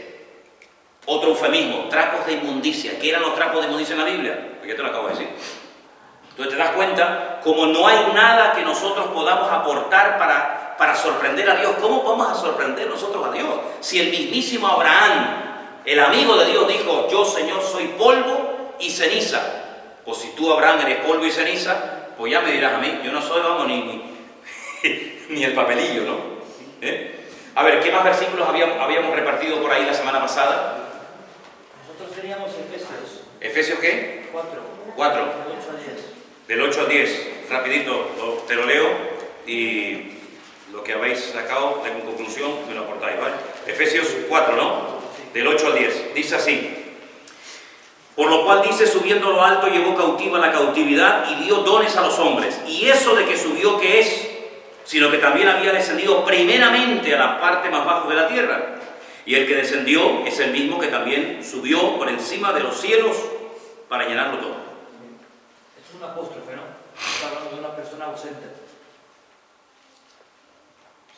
Otro eufemismo, trapos de inmundicia. ¿Qué eran los trapos de inmundicia en la Biblia? Pues yo te lo acabo de decir. Entonces te das cuenta, como no hay nada que nosotros podamos aportar para sorprender a Dios. ¿Cómo vamos a sorprender nosotros a Dios? Si el mismísimo Abraham, el amigo de Dios, dijo, yo Señor soy polvo y ceniza. Pues si tú, Abraham, eres polvo y ceniza, pues ya me dirás a mí, yo no soy, vamos, ni el papelillo, ¿no? A ver, ¿qué más versículos habíamos repartido por ahí la semana pasada?
Nosotros teníamos Efesios.
¿Efesios qué?
4.
4.
Del 8 al 10.
Del 8 al 10. Rapidito, te lo leo y lo que habéis sacado de conclusión me lo aportáis, ¿vale? Efesios 4, ¿no? Del 8 al 10. Dice así. Por lo cual dice, subiendo a lo alto, llevó cautiva la cautividad y dio dones a los hombres. Y eso de que subió, ¿qué es? Sino que también había descendido primeramente a la parte más baja de la tierra. Y el que descendió es el mismo que también subió por encima de los cielos para llenarlo todo.
Es un apóstrofe, ¿no? Está hablando de una persona ausente.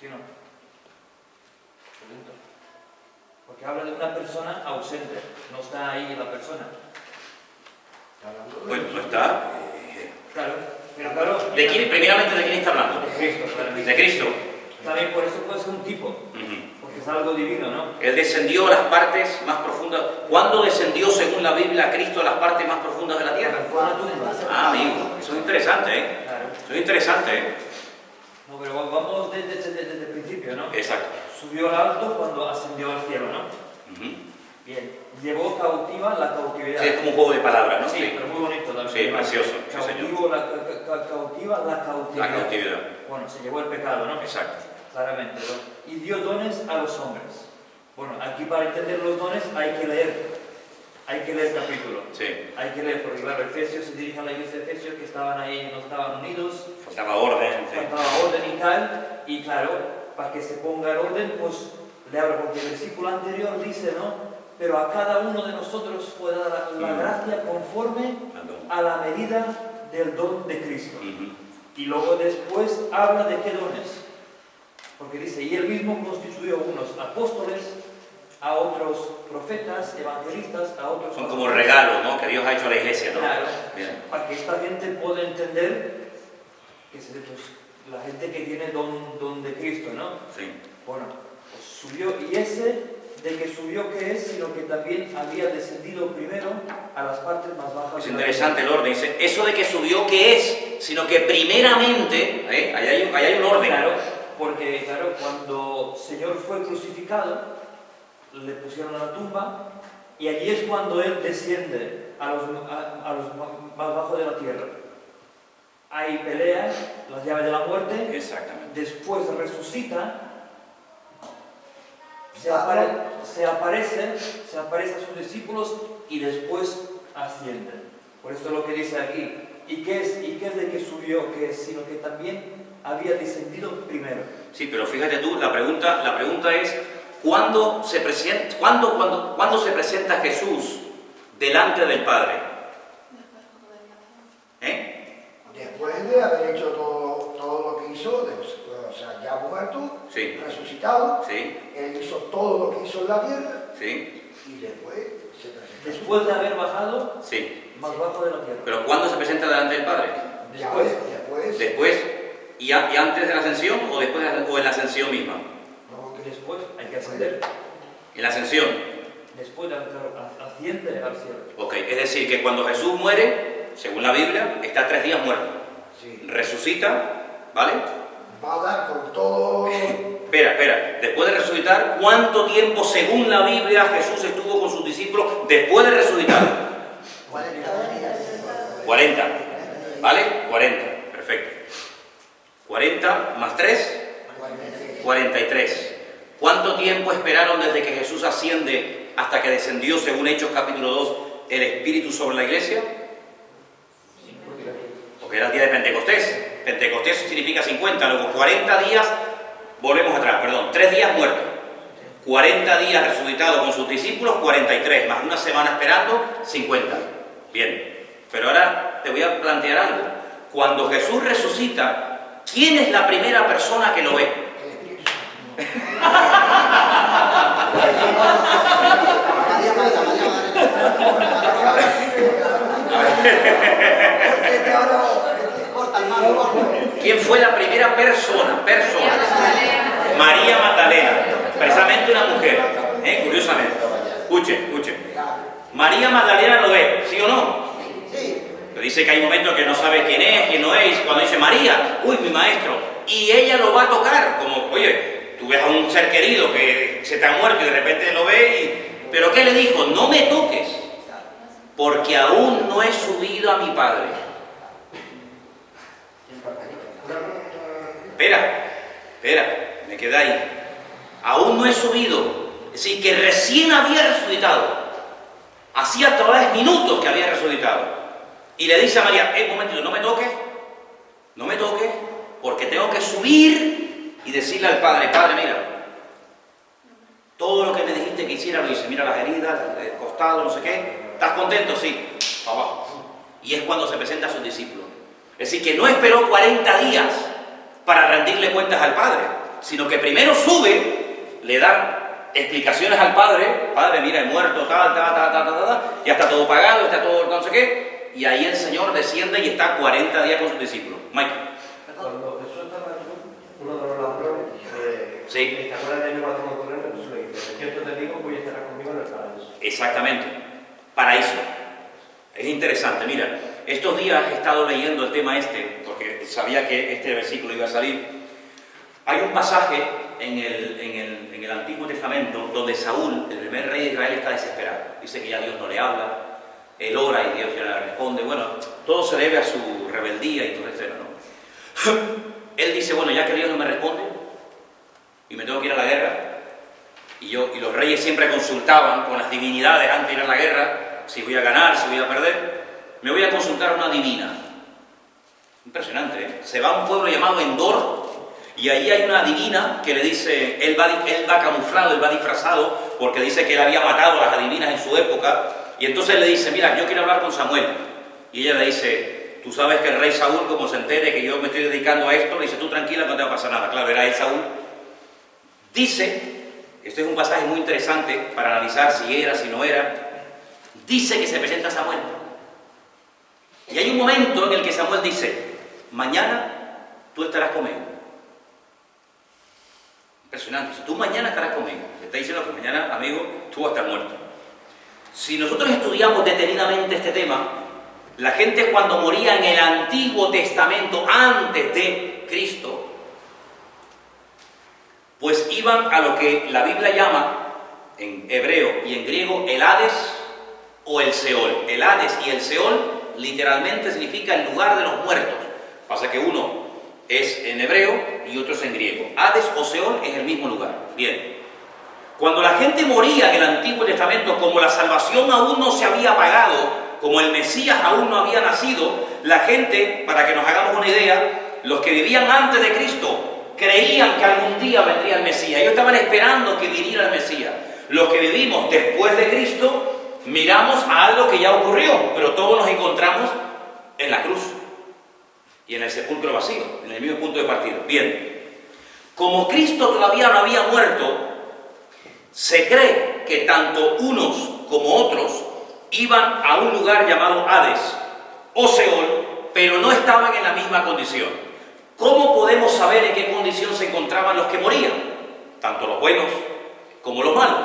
¿Sí o no? Pregunto. Porque habla de una persona ausente, no está ahí la persona.
Bueno, no está.
Claro, pero claro.
¿De quién, primeramente, de quién está hablando?
De Cristo, claramente.
De Cristo.
También por eso puede ser un tipo, porque es algo divino, ¿no?
Él descendió a las partes más profundas. ¿Cuándo descendió, según la Biblia, Cristo a las partes más profundas de la tierra? Ah, amigo, eso es interesante, ¿eh?
Claro.
Eso es interesante, ¿eh?
No, pero vamos desde el principio, ¿no?
Exacto.
Subió al alto cuando ascendió al cielo, ¿no? Bien. Llevó cautiva la cautividad.
Sí, es como un juego de palabras, ¿no?
Sí, pero muy bonito también.
Sí, precioso. Sí, señor.
Cautiva la cautividad.
La cautividad.
Bueno, se llevó el pecado, ¿no?
Exacto.
Claramente, ¿no? Y dio dones a los hombres. Bueno, aquí para entender los dones hay que leer el capítulo.
Sí.
Hay que leer, porque claro, Efesios se dirige a la iglesia de Efesios que estaban ahí, no estaban unidos.
Faltaba orden. Sí.
Faltaba orden y tal, y claro, para que se ponga el orden, pues le habla, porque el versículo anterior dice, ¿no? Pero a cada uno de nosotros fue dada la gracia conforme a la medida del don de Cristo. Y luego después habla de qué dones. Porque dice, y él mismo constituyó unos apóstoles, a otros profetas, evangelistas, a otros...
Son como regalos, ¿no? Que Dios ha hecho a la iglesia, ¿no?
Claro,
Bien.
para que esta gente pueda entender que la gente que tiene don de Cristo, ¿no?
Sí.
Bueno, pues subió, y ese de que subió que es, sino que también había descendido primero a las partes más bajas.
Es interesante el orden. Dice, eso de que subió, ¿qué es? Sino que primeramente, ahí hay un orden.
Claro, porque claro, cuando el Señor fue crucificado, le pusieron a la tumba, y allí es cuando Él desciende a los más bajos de la tierra. Hay peleas, las llaves de la muerte.
Exactamente.
Después resucita, se aparece a sus discípulos y después asciende. Por esto es lo que dice aquí. ¿Y qué es de que subió? ¿Qué es? Sino que también había descendido primero.
Sí, pero fíjate tú, la pregunta es, ¿cuándo se presenta Jesús delante del Padre?
Después de haber hecho todo lo que hizo, o sea, ya muerto,
Sí.
resucitado,
Sí,
él hizo todo lo que hizo en la tierra
sí,
y después se presentó.
Después de haber bajado
sí.
más bajo de la tierra.
Pero ¿cuándo se presenta delante del Padre?
Después.
¿Después? ¿Y antes de la ascensión o después o en la ascensión misma?
No, que después hay que ascender.
En la ascensión.
Después asciende al cielo.
Ok, es decir, que cuando Jesús muere, según la Biblia, está 3 días muerto.
Sí.
Resucita, ¿vale?
Va a dar con todo.
Espera. Después de resucitar, ¿cuánto tiempo, según la Biblia, Jesús estuvo con sus discípulos después de resucitar?
40 días.
40. ¿Vale? 40. Perfecto. 40 más 3, 43. ¿Cuánto tiempo esperaron desde que Jesús asciende hasta que descendió, según Hechos capítulo 2, el Espíritu sobre la iglesia? Porque era el día de Pentecostés. Pentecostés significa 50, luego 40 días, volvemos atrás, perdón, 3 días muertos. 40 días resucitado con sus discípulos, 43, más una semana esperando, 50. Bien, pero ahora te voy a plantear algo. Cuando Jesús resucita, ¿quién es la primera persona que lo ve? ¿Quién fue la primera persona? María Magdalena, precisamente una mujer, curiosamente. Escuche. María Magdalena lo ve, ¿sí o no?
Sí.
Pero dice que hay momentos que no sabe quién es, quién no es. Cuando dice María, uy, mi maestro, y ella lo va a tocar, como, oye, tú ves a un ser querido que se te ha muerto y de repente lo ve y... ¿Pero qué le dijo? No me toques, porque aún no he subido a mi Padre. Espera, Espera, me quedé ahí. Aún no he subido. Es decir, que recién había resucitado. Hacía todavía minutos que había resucitado. Y le dice a María, un momentito, no me toques, porque tengo que subir y decirle al Padre, Padre, mira, todo lo que me dijiste que hiciera lo hice. Mira las heridas, el costado, no sé qué. ¿Estás contento? Sí. Para abajo. Y es cuando se presenta a sus discípulos. Es decir, que no esperó 40 días para rendirle cuentas al Padre, sino que primero sube, le da explicaciones al Padre, Padre, mira, he muerto, ya está todo pagado, está todo no sé qué, y ahí el Señor desciende y está 40 días con sus discípulos. Michael.
Cuando Jesús estaba en la cruz, uno de los ladrones,
Sí.
¿te acuerdas de ellos cuando lo corrieron? Jesús le dice, de cierto te digo, hoy estarás conmigo en el paraíso.
Exactamente, paraíso. Es interesante, mira, estos días he estado leyendo el tema este, porque sabía que este versículo iba a salir. Hay un pasaje en el Antiguo Testamento donde Saúl, el primer rey de Israel, está desesperado. Dice que ya Dios no le habla, él ora y Dios ya no le responde. Bueno, todo se debe a su rebeldía y todo eso, ¿no? Él dice, bueno, ya que Dios no me responde y me tengo que ir a la guerra, y los reyes siempre consultaban con las divinidades antes de ir a la guerra, si voy a ganar, si voy a perder, me voy a consultar a una divina. Impresionante, ¿eh? Se va a un pueblo llamado Endor, y ahí hay una divina que le dice, él va camuflado, él va disfrazado, porque dice que él había matado a las adivinas en su época, y entonces le dice, mira, yo quiero hablar con Samuel. Y ella le dice, tú sabes que el rey Saúl, como se entere que yo me estoy dedicando a esto, le dice, tú tranquila, no te va a pasar nada. Claro, era él Saúl. Dice, este es un pasaje muy interesante para analizar si era, si no era, dice que se presenta Samuel. Y hay un momento en el que Samuel dice, mañana tú estarás conmigo. Impresionante. Si tú mañana estarás conmigo, te está diciendo que mañana, amigo, tú vas a estar muerto. Si nosotros estudiamos detenidamente este tema, la gente cuando moría en el Antiguo Testamento, antes de Cristo, pues iban a lo que la Biblia llama, en hebreo y en griego, el Hades o el Seol. El Hades y el Seol literalmente significa el lugar de los muertos. Pasa que uno es en hebreo y otro es en griego. Hades o Seol es el mismo lugar. Bien. Cuando la gente moría en el Antiguo Testamento, como la salvación aún no se había pagado, como el Mesías aún no había nacido, la gente, para que nos hagamos una idea, los que vivían antes de Cristo creían que algún día vendría el Mesías. Ellos estaban esperando que viniera el Mesías. Los que vivimos después de Cristo miramos a algo que ya ocurrió, pero todos nos encontramos en la cruz y en el sepulcro vacío, en el mismo punto de partida. Bien, como Cristo todavía no había muerto, se cree que tanto unos como otros iban a un lugar llamado Hades o Seol, pero no estaban en la misma condición. ¿Cómo podemos saber en qué condición se encontraban los que morían? Tanto los buenos como los malos.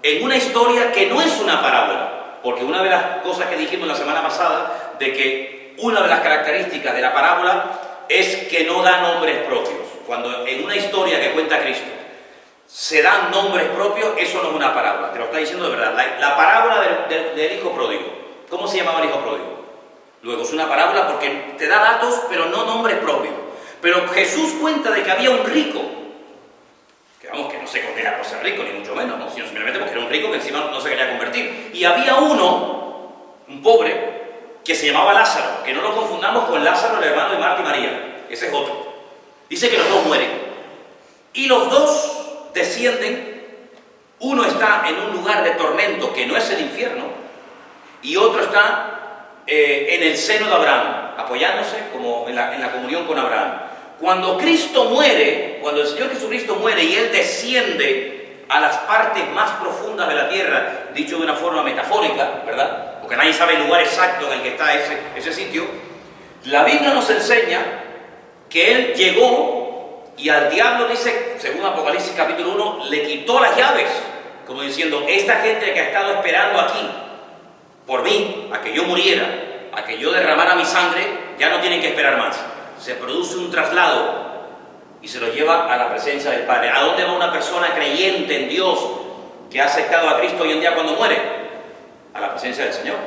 En una historia que no es una parábola, porque una de las cosas que dijimos la semana pasada, de que una de las características de la parábola es que no da nombres propios. Cuando en una historia que cuenta Cristo se dan nombres propios, eso no es una parábola, te lo está diciendo de verdad. La parábola del hijo pródigo, ¿cómo se llamaba el hijo pródigo? Luego es una parábola porque te da datos, pero no nombres propios. Pero Jesús cuenta de que había un rico, que vamos, que no se condena por ser rico, ni mucho menos, ¿no? Sino simplemente porque era un rico que encima no se quería convertir. Y había uno, un pobre, que se llamaba Lázaro, que no lo confundamos con Lázaro, el hermano de Marta y María, ese es otro. Dice que los dos mueren. Y los dos descienden, uno está en un lugar de tormento que no es el infierno, y otro está en el seno de Abraham, apoyándose como en la comunión con Abraham. Cuando Cristo muere, cuando el Señor Jesucristo muere y Él desciende a las partes más profundas de la tierra, dicho de una forma metafórica, ¿verdad? Porque nadie sabe el lugar exacto en el que está ese sitio, la Biblia nos enseña que Él llegó y al diablo, dice, según Apocalipsis capítulo 1, le quitó las llaves, como diciendo, esta gente que ha estado esperando aquí por mí, a que yo muriera, a que yo derramara mi sangre, ya no tienen que esperar más. Se produce un traslado y se lo lleva a la presencia del Padre. ¿A dónde va una persona creyente en Dios que ha aceptado a Cristo hoy en día cuando muere? A la presencia del Señor,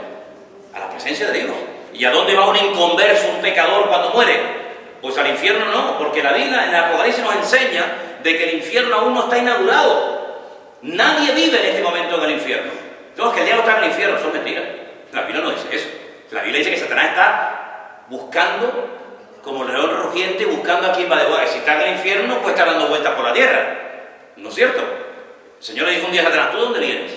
a la presencia de Dios. ¿Y a dónde va un inconverso, un pecador cuando muere? Pues al infierno no, porque la Biblia en el Apocalipsis nos enseña de que el infierno aún no está inaugurado. Nadie vive en este momento en el infierno. No, es que el diablo está en el infierno, eso es mentira. La Biblia no dice eso. La Biblia dice que Satanás está buscando, como león rugiente, buscando a quien va a devorar. Si está en el infierno, pues está dando vueltas por la tierra. ¿No es cierto? El Señor le dijo un día a Satanás, ¿tú de dónde vienes?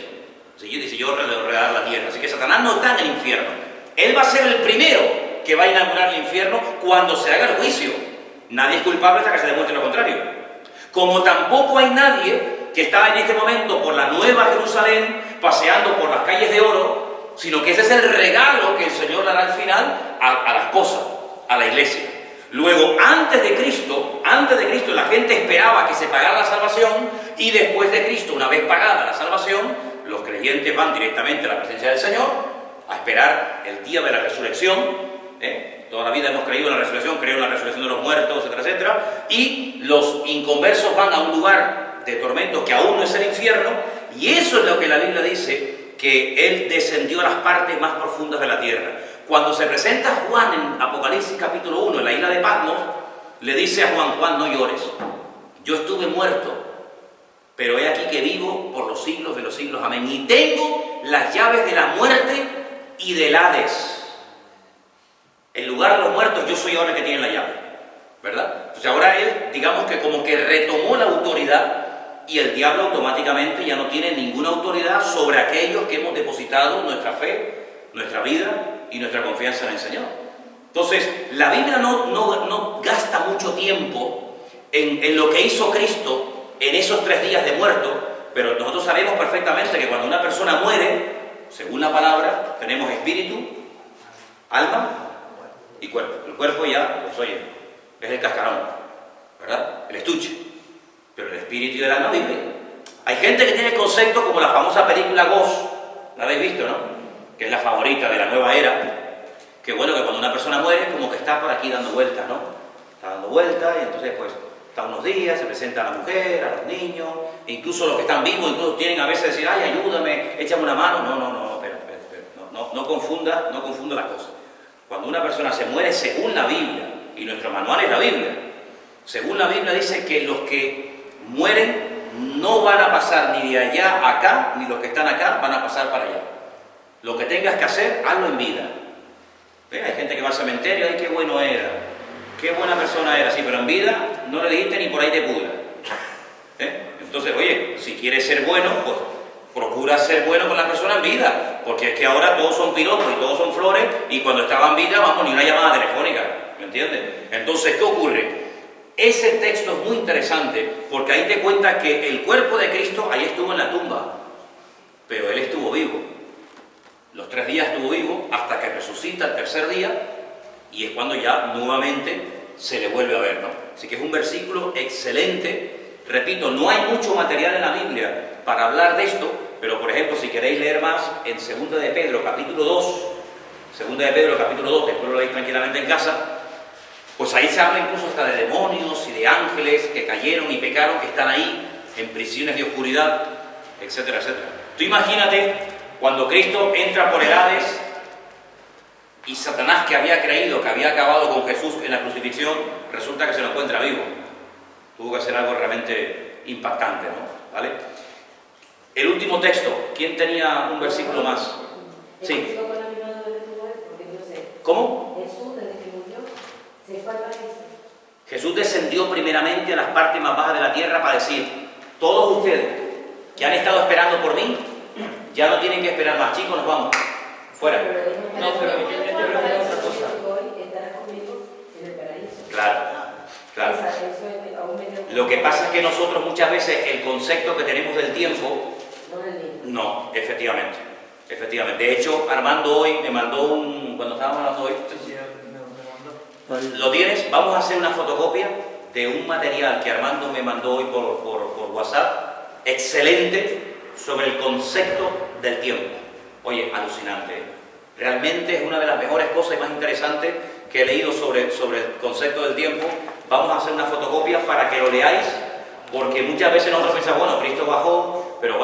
Dice, yo regar la tierra. Así que Satanás no está en el infierno. Él va a ser el primero que va a inaugurar el infierno cuando se haga el juicio. Nadie es culpable hasta que se demuestre lo contrario. Como tampoco hay nadie que está en este momento por la Nueva Jerusalén, paseando por las calles de oro, sino que ese es el regalo que el Señor dará al final a la esposa, a la iglesia. Luego, antes de Cristo, la gente esperaba que se pagara la salvación, y después de Cristo, una vez pagada la salvación, los creyentes van directamente a la presencia del Señor a esperar el día de la resurrección. Toda la vida hemos creído en la resurrección, creo en la resurrección de los muertos, etcétera, etcétera, y los inconversos van a un lugar de tormento que aún no es el infierno, y eso es lo que la Biblia dice, que Él descendió a las partes más profundas de la tierra. Cuando se presenta Juan en Apocalipsis capítulo 1, en la isla de Patmos, le dice a Juan, Juan, no llores, yo estuve muerto, pero he aquí que vivo por los siglos de los siglos, amén, y tengo las llaves de la muerte y del Hades. En lugar de los muertos, yo soy ahora el que tiene la llave, ¿verdad? Entonces ahora Él, digamos que como que retomó la autoridad, y el diablo automáticamente ya no tiene ninguna autoridad sobre aquellos que hemos depositado nuestra fe, nuestra vida y nuestra confianza en el Señor. Entonces, la Biblia no gasta mucho tiempo en lo que hizo Cristo en esos 3 días de muerto, pero nosotros sabemos perfectamente que cuando una persona muere, según la palabra, tenemos espíritu, alma y cuerpo. El cuerpo ya, pues oye, es el cascarón, ¿verdad? El estuche. Pero el espíritu y el alma viven. Hay gente que tiene el concepto como la famosa película Ghost, la habéis visto, ¿no? Que es la favorita de la nueva era. Que bueno, que cuando una persona muere, como que está por aquí dando vueltas, ¿no? Está dando vueltas y entonces pues está unos días, se presenta a la mujer, a los niños, e incluso los que están vivos, incluso tienen a veces decir, ay, ayúdame, échame una mano. Espera, no confunda las cosas. Cuando una persona se muere, según la Biblia, y nuestro manual es la Biblia, según la Biblia dice que los que mueren no van a pasar ni de allá a acá, ni los que están acá van a pasar para allá. Lo que tengas que hacer, hazlo en vida. ¿Ven? Hay gente que va al cementerio, ay, qué bueno era, qué buena persona era, sí, pero en vida no le dijiste ni por ahí te pudra. Entonces, oye, si quieres ser bueno, pues procura ser bueno con la persona en vida, porque es que ahora todos son piropos y todos son flores, y cuando estaba en vida, vamos, ni una llamada telefónica, ¿me entiendes? Entonces, ¿qué ocurre? Ese texto es muy interesante, porque ahí te cuenta que el cuerpo de Cristo ahí estuvo en la tumba, pero Él estuvo vivo. Los 3 días estuvo vivo, hasta que resucita el tercer día, y es cuando ya nuevamente se le vuelve a ver, ¿no? Así que es un versículo excelente. Repito, no hay mucho material en la Biblia para hablar de esto, pero por ejemplo, si queréis leer más, en 2 de Pedro, capítulo 2, 2 de Pedro, capítulo 2, después lo leéis tranquilamente en casa, pues ahí se habla incluso hasta de demonios y de ángeles que cayeron y pecaron, que están ahí en prisiones de oscuridad, etcétera, etcétera. Tú imagínate cuando Cristo entra por el Hades y Satanás, que había creído que había acabado con Jesús en la crucifixión, resulta que se lo encuentra vivo. Tuvo que ser algo realmente impactante, ¿no? ¿Vale? El último texto, ¿quién tenía un versículo más? Sí. ¿Cómo? Jesús descendió primeramente a las partes más bajas de la tierra para decir, todos ustedes que han estado esperando por mí, ya no tienen que esperar más, chicos, nos vamos, fuera.
No, pero yo te pregunto otra cosa.
Claro. Lo que pasa es que nosotros muchas veces el concepto que tenemos del tiempo, no, efectivamente. De hecho, Armando hoy me mandó cuando estábamos hablando hoy, ¿lo tienes? Vamos a hacer una fotocopia de un material que Armando me mandó hoy por WhatsApp, excelente, sobre el concepto del tiempo. Oye, alucinante. Realmente es una de las mejores cosas y más interesantes que he leído sobre el concepto del tiempo. Vamos a hacer una fotocopia para que lo leáis, porque muchas veces nosotros pensamos, bueno, Cristo bajó, pero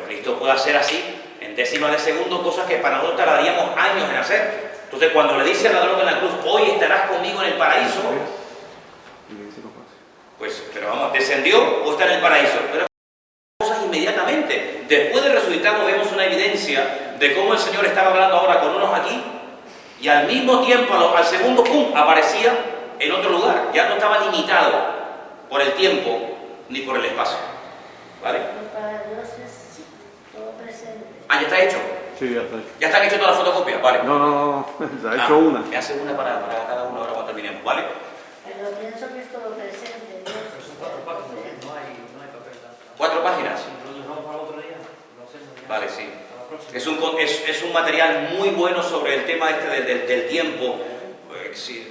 Cristo puede hacer así, en décimas de segundo, cosas que para nosotros tardaríamos años en hacer. Entonces, cuando le dice al ladrón en la cruz, hoy estarás conmigo en el paraíso, Pues, pero vamos, descendió o está en el paraíso. Pero cosas inmediatamente. Después de resucitar vemos una evidencia de cómo el Señor estaba hablando ahora con unos aquí y al mismo tiempo, al segundo, ¡pum!, aparecía en otro lugar. Ya no estaba limitado por el tiempo ni por el espacio. ¿Vale?
Para Dios es todo presente.
Ah, ¿ya está hecho?
Sí, ya está hecho.
¿Ya están hechas todas las fotocopias? Vale.
No, se ha hecho una.
Me hace una para cada uno ahora cuando terminemos, ¿vale?
Pero pienso que es todo presente. Dios es todo presente.
No hay papel.
4 páginas.
Lo dejamos para otro día. Lo hacemos ya.
Vale, sí.
Para la próxima.
Es un material muy bueno sobre el tema este del tiempo,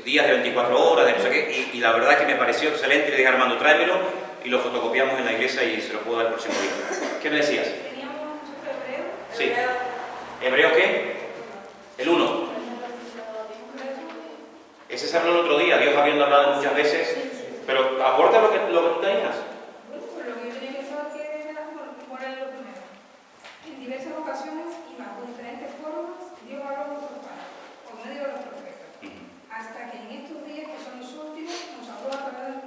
días de 24 horas, de no sé qué, y la verdad que me pareció excelente. Le dije a Armando, tráemelo y lo fotocopiamos en la iglesia y se lo puedo dar el próximo día. ¿Qué me decías?
Teníamos un hebreo.
Sí. ¿Hebreo qué? El 1. Ese se habló el otro día, Dios habiendo hablado muchas veces, pero aporta lo que tú tenías.
Bueno, pues lo que yo tenía pensado que era cuál era lo primero. En diversas ocasiones y bajo diferentes formas, Dios habló a nuestros padres, por medio de los profetas, hasta que en estos días que son los últimos, nos habló a través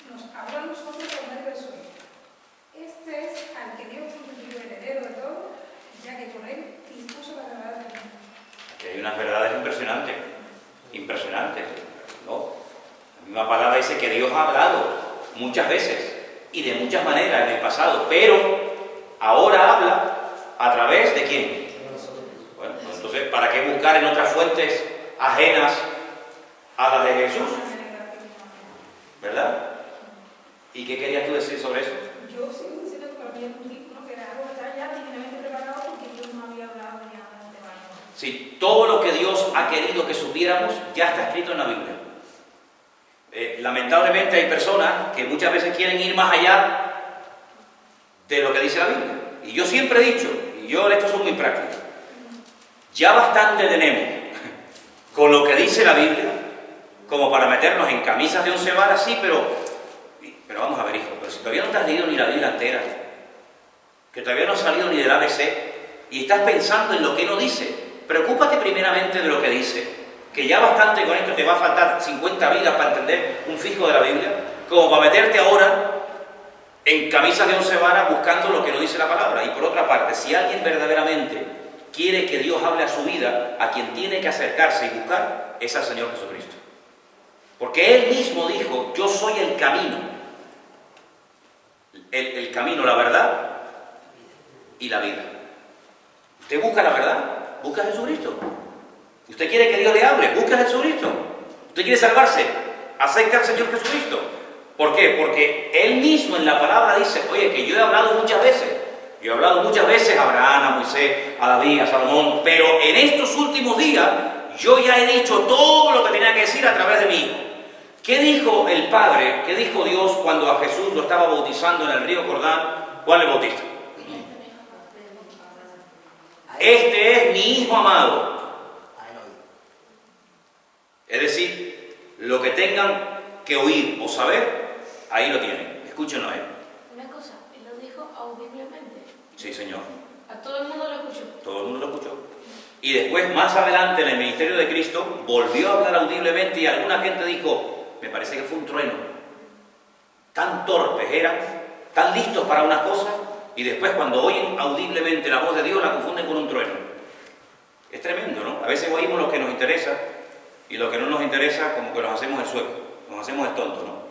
nos habló a nosotros por medio de su Hijo. Este es al que Dios constituyó heredero de todo, ya que por él dispuso la verdad del mundo.
Aquí hay unas verdades impresionantes, ¿no? La misma palabra dice que Dios ha hablado muchas veces y de muchas maneras en el pasado, pero ahora habla a través de ¿quién? Bueno, pues entonces, ¿para qué buscar en otras fuentes ajenas a las de Jesús? ¿Verdad? ¿Y qué querías tú decir sobre eso?
Yo sigo diciendo que había un tipo, ¿no?, que era algo que estaba ya divinamente preparado porque Dios no había hablado ni nada de antemano.
Sí, todo lo que Dios ha querido que supiéramos ya está escrito en la Biblia. Lamentablemente hay personas que muchas veces quieren ir más allá de lo que dice la Biblia. Y yo siempre he dicho, y yo en esto soy muy práctico, ya bastante tenemos con lo que dice la Biblia como para meternos en camisas de 11 varas, sí, pero vamos a ver, hijo, pero si todavía no te has leído ni la Biblia entera, que todavía no has salido ni del ABC, y estás pensando en lo que no dice, preocúpate primeramente de lo que dice, que ya bastante con esto te va a faltar 50 vidas para entender un fijo de la Biblia, como para meterte ahora en camisas de 11 varas buscando lo que no dice la palabra. Y por otra parte, si alguien verdaderamente quiere que Dios hable a su vida, a quien tiene que acercarse y buscar es al Señor Jesucristo. Porque Él mismo dijo, yo soy el camino. El camino, la verdad y la vida. ¿Usted busca la verdad? Busca a Jesucristo. ¿Usted quiere que Dios le hable? Busca a Jesucristo. ¿Usted quiere salvarse? Acerca al Señor Jesucristo. ¿Por qué? Porque Él mismo en la palabra dice, oye, que yo he hablado muchas veces. Yo he hablado muchas veces a Abraham, a Moisés, a David, a Salomón, pero en estos últimos días yo ya he dicho todo lo que tenía que decir a través de mi Hijo. ¿Qué dijo el Padre? ¿Qué dijo Dios cuando a Jesús lo estaba bautizando en el río Jordán? ¿Cuál es el bautista? Este es mi Hijo amado. Es decir, lo que tengan que oír o saber, ahí lo tienen. Escúchenlo a Él.
Una cosa, Él lo dijo audiblemente.
Sí, Señor.
A todo el mundo lo escuchó.
Todo el mundo lo escuchó. Y después, más adelante, en el ministerio de Cristo, volvió a hablar audiblemente y alguna gente dijo, me parece que fue un trueno. Tan torpes eran, tan listos para unas cosas, y después cuando oyen audiblemente la voz de Dios, la confunden con un trueno. Es tremendo, ¿no? A veces oímos lo que nos interesa, y lo que no nos interesa, como que nos hacemos el sueco, nos hacemos el tonto, ¿no?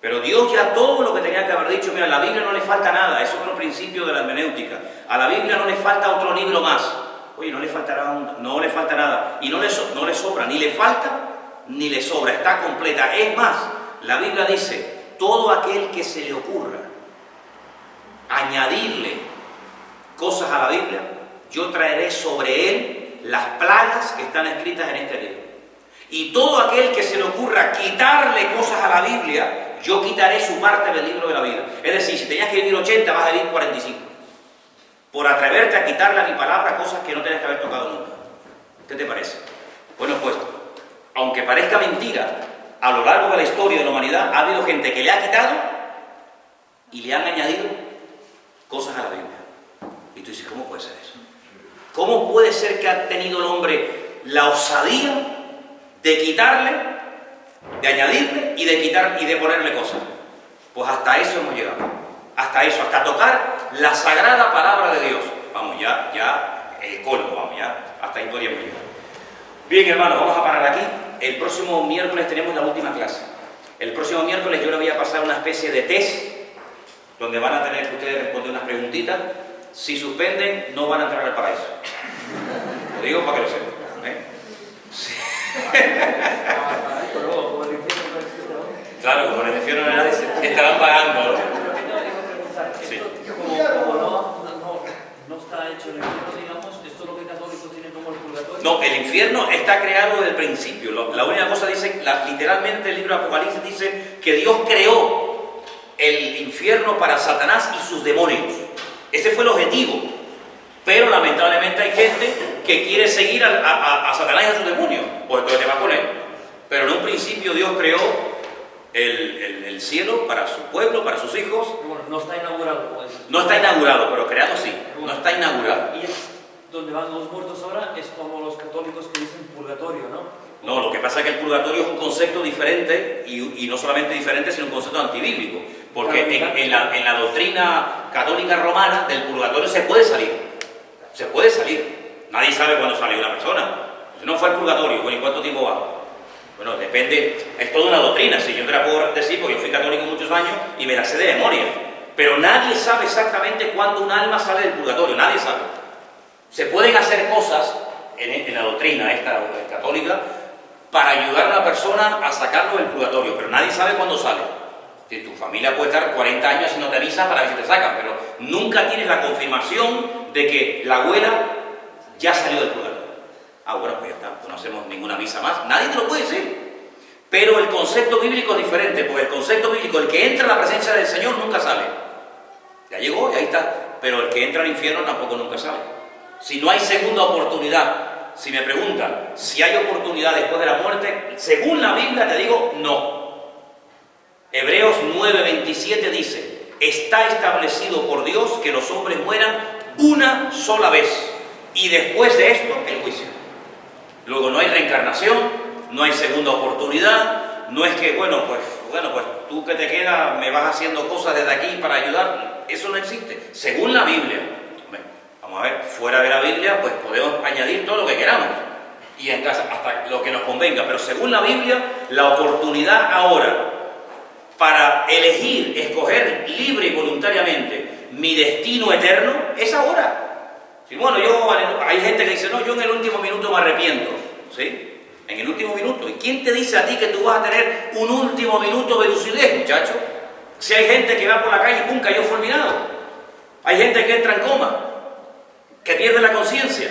Pero Dios ya todo lo que tenía que haber dicho, mira, a la Biblia no le falta nada, es otro principio de la hermenéutica. A la Biblia no le falta otro libro más. Oye, no le falta nada, y no le sobra, ni le falta, ni le sobra, está completa. Es más, la Biblia dice, todo aquel que se le ocurra añadirle cosas a la Biblia, yo traeré sobre él las plagas que están escritas en este libro. Y todo aquel que se le ocurra quitarle cosas a la Biblia, yo quitaré su parte del libro de la vida. Es decir, si tenías que vivir 80, vas a vivir 45. Por atreverte a quitarle a mi palabra cosas que no tenías que haber tocado nunca. ¿Qué te parece? Bueno, pues, aunque parezca mentira, a lo largo de la historia de la humanidad ha habido gente que le ha quitado y le han añadido cosas a la Biblia. Y tú dices, ¿cómo puede ser eso? ¿Cómo puede ser que ha tenido el hombre la osadía de quitarle de añadirle y de quitar y de ponerle cosas. Pues hasta eso hemos llegado, hasta eso, hasta tocar la sagrada palabra de Dios. Vamos, ya el colmo, vamos, ya hasta ahí podríamos llegar. Bien, hermanos, vamos a parar aquí. El próximo miércoles tenemos la última clase. El próximo miércoles yo le voy a pasar una especie de test donde van a tener que ustedes responder unas preguntitas. Si suspenden, no van a entrar al paraíso. Lo digo para que lo sepan, ¿eh? Sí. Claro, como en el infierno no nadie estarán pagando, ¿no? Sí.
Como no está hecho el infierno, digamos, esto es lo que católicos tienen como el purgatorio.
No, el infierno está creado desde el principio. La única cosa dice, literalmente el libro de Apocalipsis dice que Dios creó el infierno para Satanás y sus demonios. Ese fue el objetivo. Pero lamentablemente hay gente que quiere seguir a Satanás y a sus demonios. Pues entonces te vas con él. Pero en un principio Dios creó el cielo para su pueblo, para sus hijos.
Bueno, no está inaugurado, pues.
No está inaugurado, pero creado sí. No está inaugurado.
Y es donde van los muertos ahora, es como los católicos que dicen purgatorio, ¿no?
No, lo que pasa es que el purgatorio es un concepto diferente y no solamente diferente, sino un concepto antibíblico. Porque en la doctrina católica romana del purgatorio se puede salir. Se puede salir. Nadie sabe cuándo sale una persona. Si no fue al purgatorio, bueno, ¿y cuánto tiempo va? Bueno, depende. Es toda una doctrina. Si yo te la puedo decir, porque yo fui católico muchos años y me la sé de memoria. Pero nadie sabe exactamente cuándo un alma sale del purgatorio. Nadie sabe. Se pueden hacer cosas en la doctrina esta católica para ayudar a la persona a sacarlo del purgatorio, pero nadie sabe cuándo sale. Si tu familia puede estar 40 años y no te avisa para ver si te sacan, pero nunca tienes la confirmación de que la abuela ya salió del purgatorio. Ah, bueno, pues ya está, pues no hacemos ninguna misa más. Nadie te lo puede decir. Pero el concepto bíblico es diferente, porque el concepto bíblico, el que entra en la presencia del Señor nunca sale. Ya llegó y ahí está. Pero el que entra al infierno tampoco nunca sale. Si no hay segunda oportunidad, si me preguntan si hay oportunidad después de la muerte, según la Biblia te digo, no. Hebreos 9:27 dice, está establecido por Dios que los hombres mueran una sola vez y después de esto el juicio. Luego no hay reencarnación, no hay segunda oportunidad, no es que, bueno, pues tú que te quedas me vas haciendo cosas desde aquí para ayudar. Eso no existe, según la Biblia. Vamos a ver, fuera de la Biblia, pues podemos añadir todo lo que queramos y en casa hasta lo que nos convenga, pero según la Biblia, la oportunidad ahora para elegir, escoger libre y voluntariamente mi destino eterno es ahora. Sí, bueno, hay gente que dice, no, yo en el último minuto me arrepiento, ¿sí? En el último minuto. ¿Y quién te dice a ti que tú vas a tener un último minuto de lucidez, muchacho? Si hay gente que va por la calle y pum, cayó fulminado. Hay gente que entra en coma, que pierde la conciencia.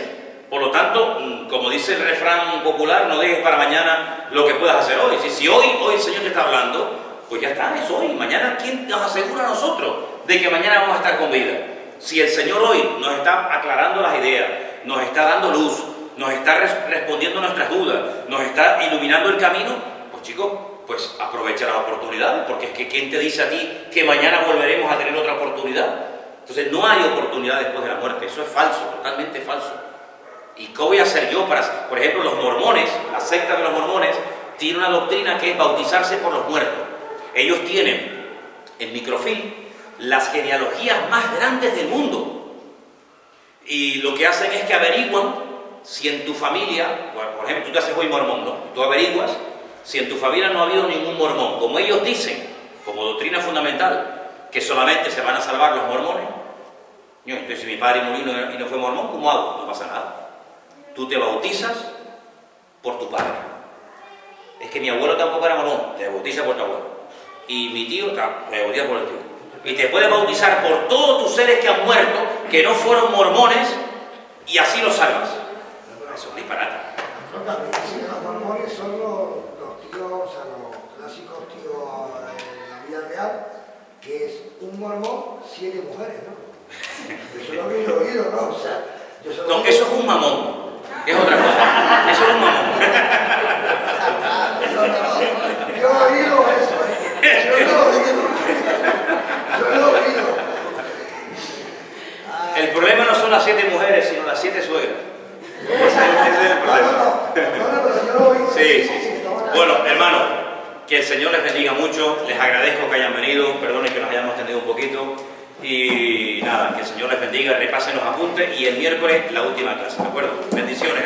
Por lo tanto, como dice el refrán popular, no dejes para mañana lo que puedas hacer hoy. Si hoy el Señor te está hablando, pues ya está, es hoy. Mañana, ¿quién nos asegura a nosotros de que mañana vamos a estar con vida? Si el Señor hoy nos está aclarando las ideas, nos está dando luz, nos está respondiendo nuestras dudas, nos está iluminando el camino, pues chicos, pues aprovecha las oportunidades, porque es que ¿quién te dice a ti que mañana volveremos a tener otra oportunidad? Entonces no hay oportunidad después de la muerte, eso es falso, totalmente falso. ¿Y qué voy a hacer yo para...? Por ejemplo, los mormones, la secta de los mormones, tiene una doctrina que es bautizarse por los muertos. Ellos tienen en microfilm las genealogías más grandes del mundo. Y lo que hacen es que averiguan si en tu familia, por ejemplo, tú te haces hoy mormón, ¿no? Tú averiguas si en tu familia no ha habido ningún mormón. Como ellos dicen, como doctrina fundamental, que solamente se van a salvar los mormones. Entonces, si mi padre murió y no fue mormón, ¿cómo hago? No pasa nada. Tú te bautizas por tu padre. Es que mi abuelo tampoco era mormón, te bautiza por tu abuelo. Y mi tío, me bautiza por el tío. Y te puedes bautizar por todos tus seres que han muerto, que no fueron mormones, y así los salvas. Eso es disparate.
Los mormones son los tíos, o sea, los clásicos tíos de la vida real, que es un mormón, 7 mujeres, ¿no? Eso es lo que yo he oído, ¿no? O sea,
no, eso es un mamón. Es otra cosa. Eso es un mamón.
Yo he oído eso, Yo lo he oído.
El problema no son las 7 mujeres, sino las 7 suegras. Ese es el problema.
No, pero yo lo he oído.
Sí. Bueno, hermano, que el Señor les bendiga mucho, les agradezco que hayan venido, perdonen que nos hayamos extendido un poquito, y nada, que el Señor les bendiga, repasen los apuntes y el miércoles la última clase, ¿de acuerdo? Bendiciones.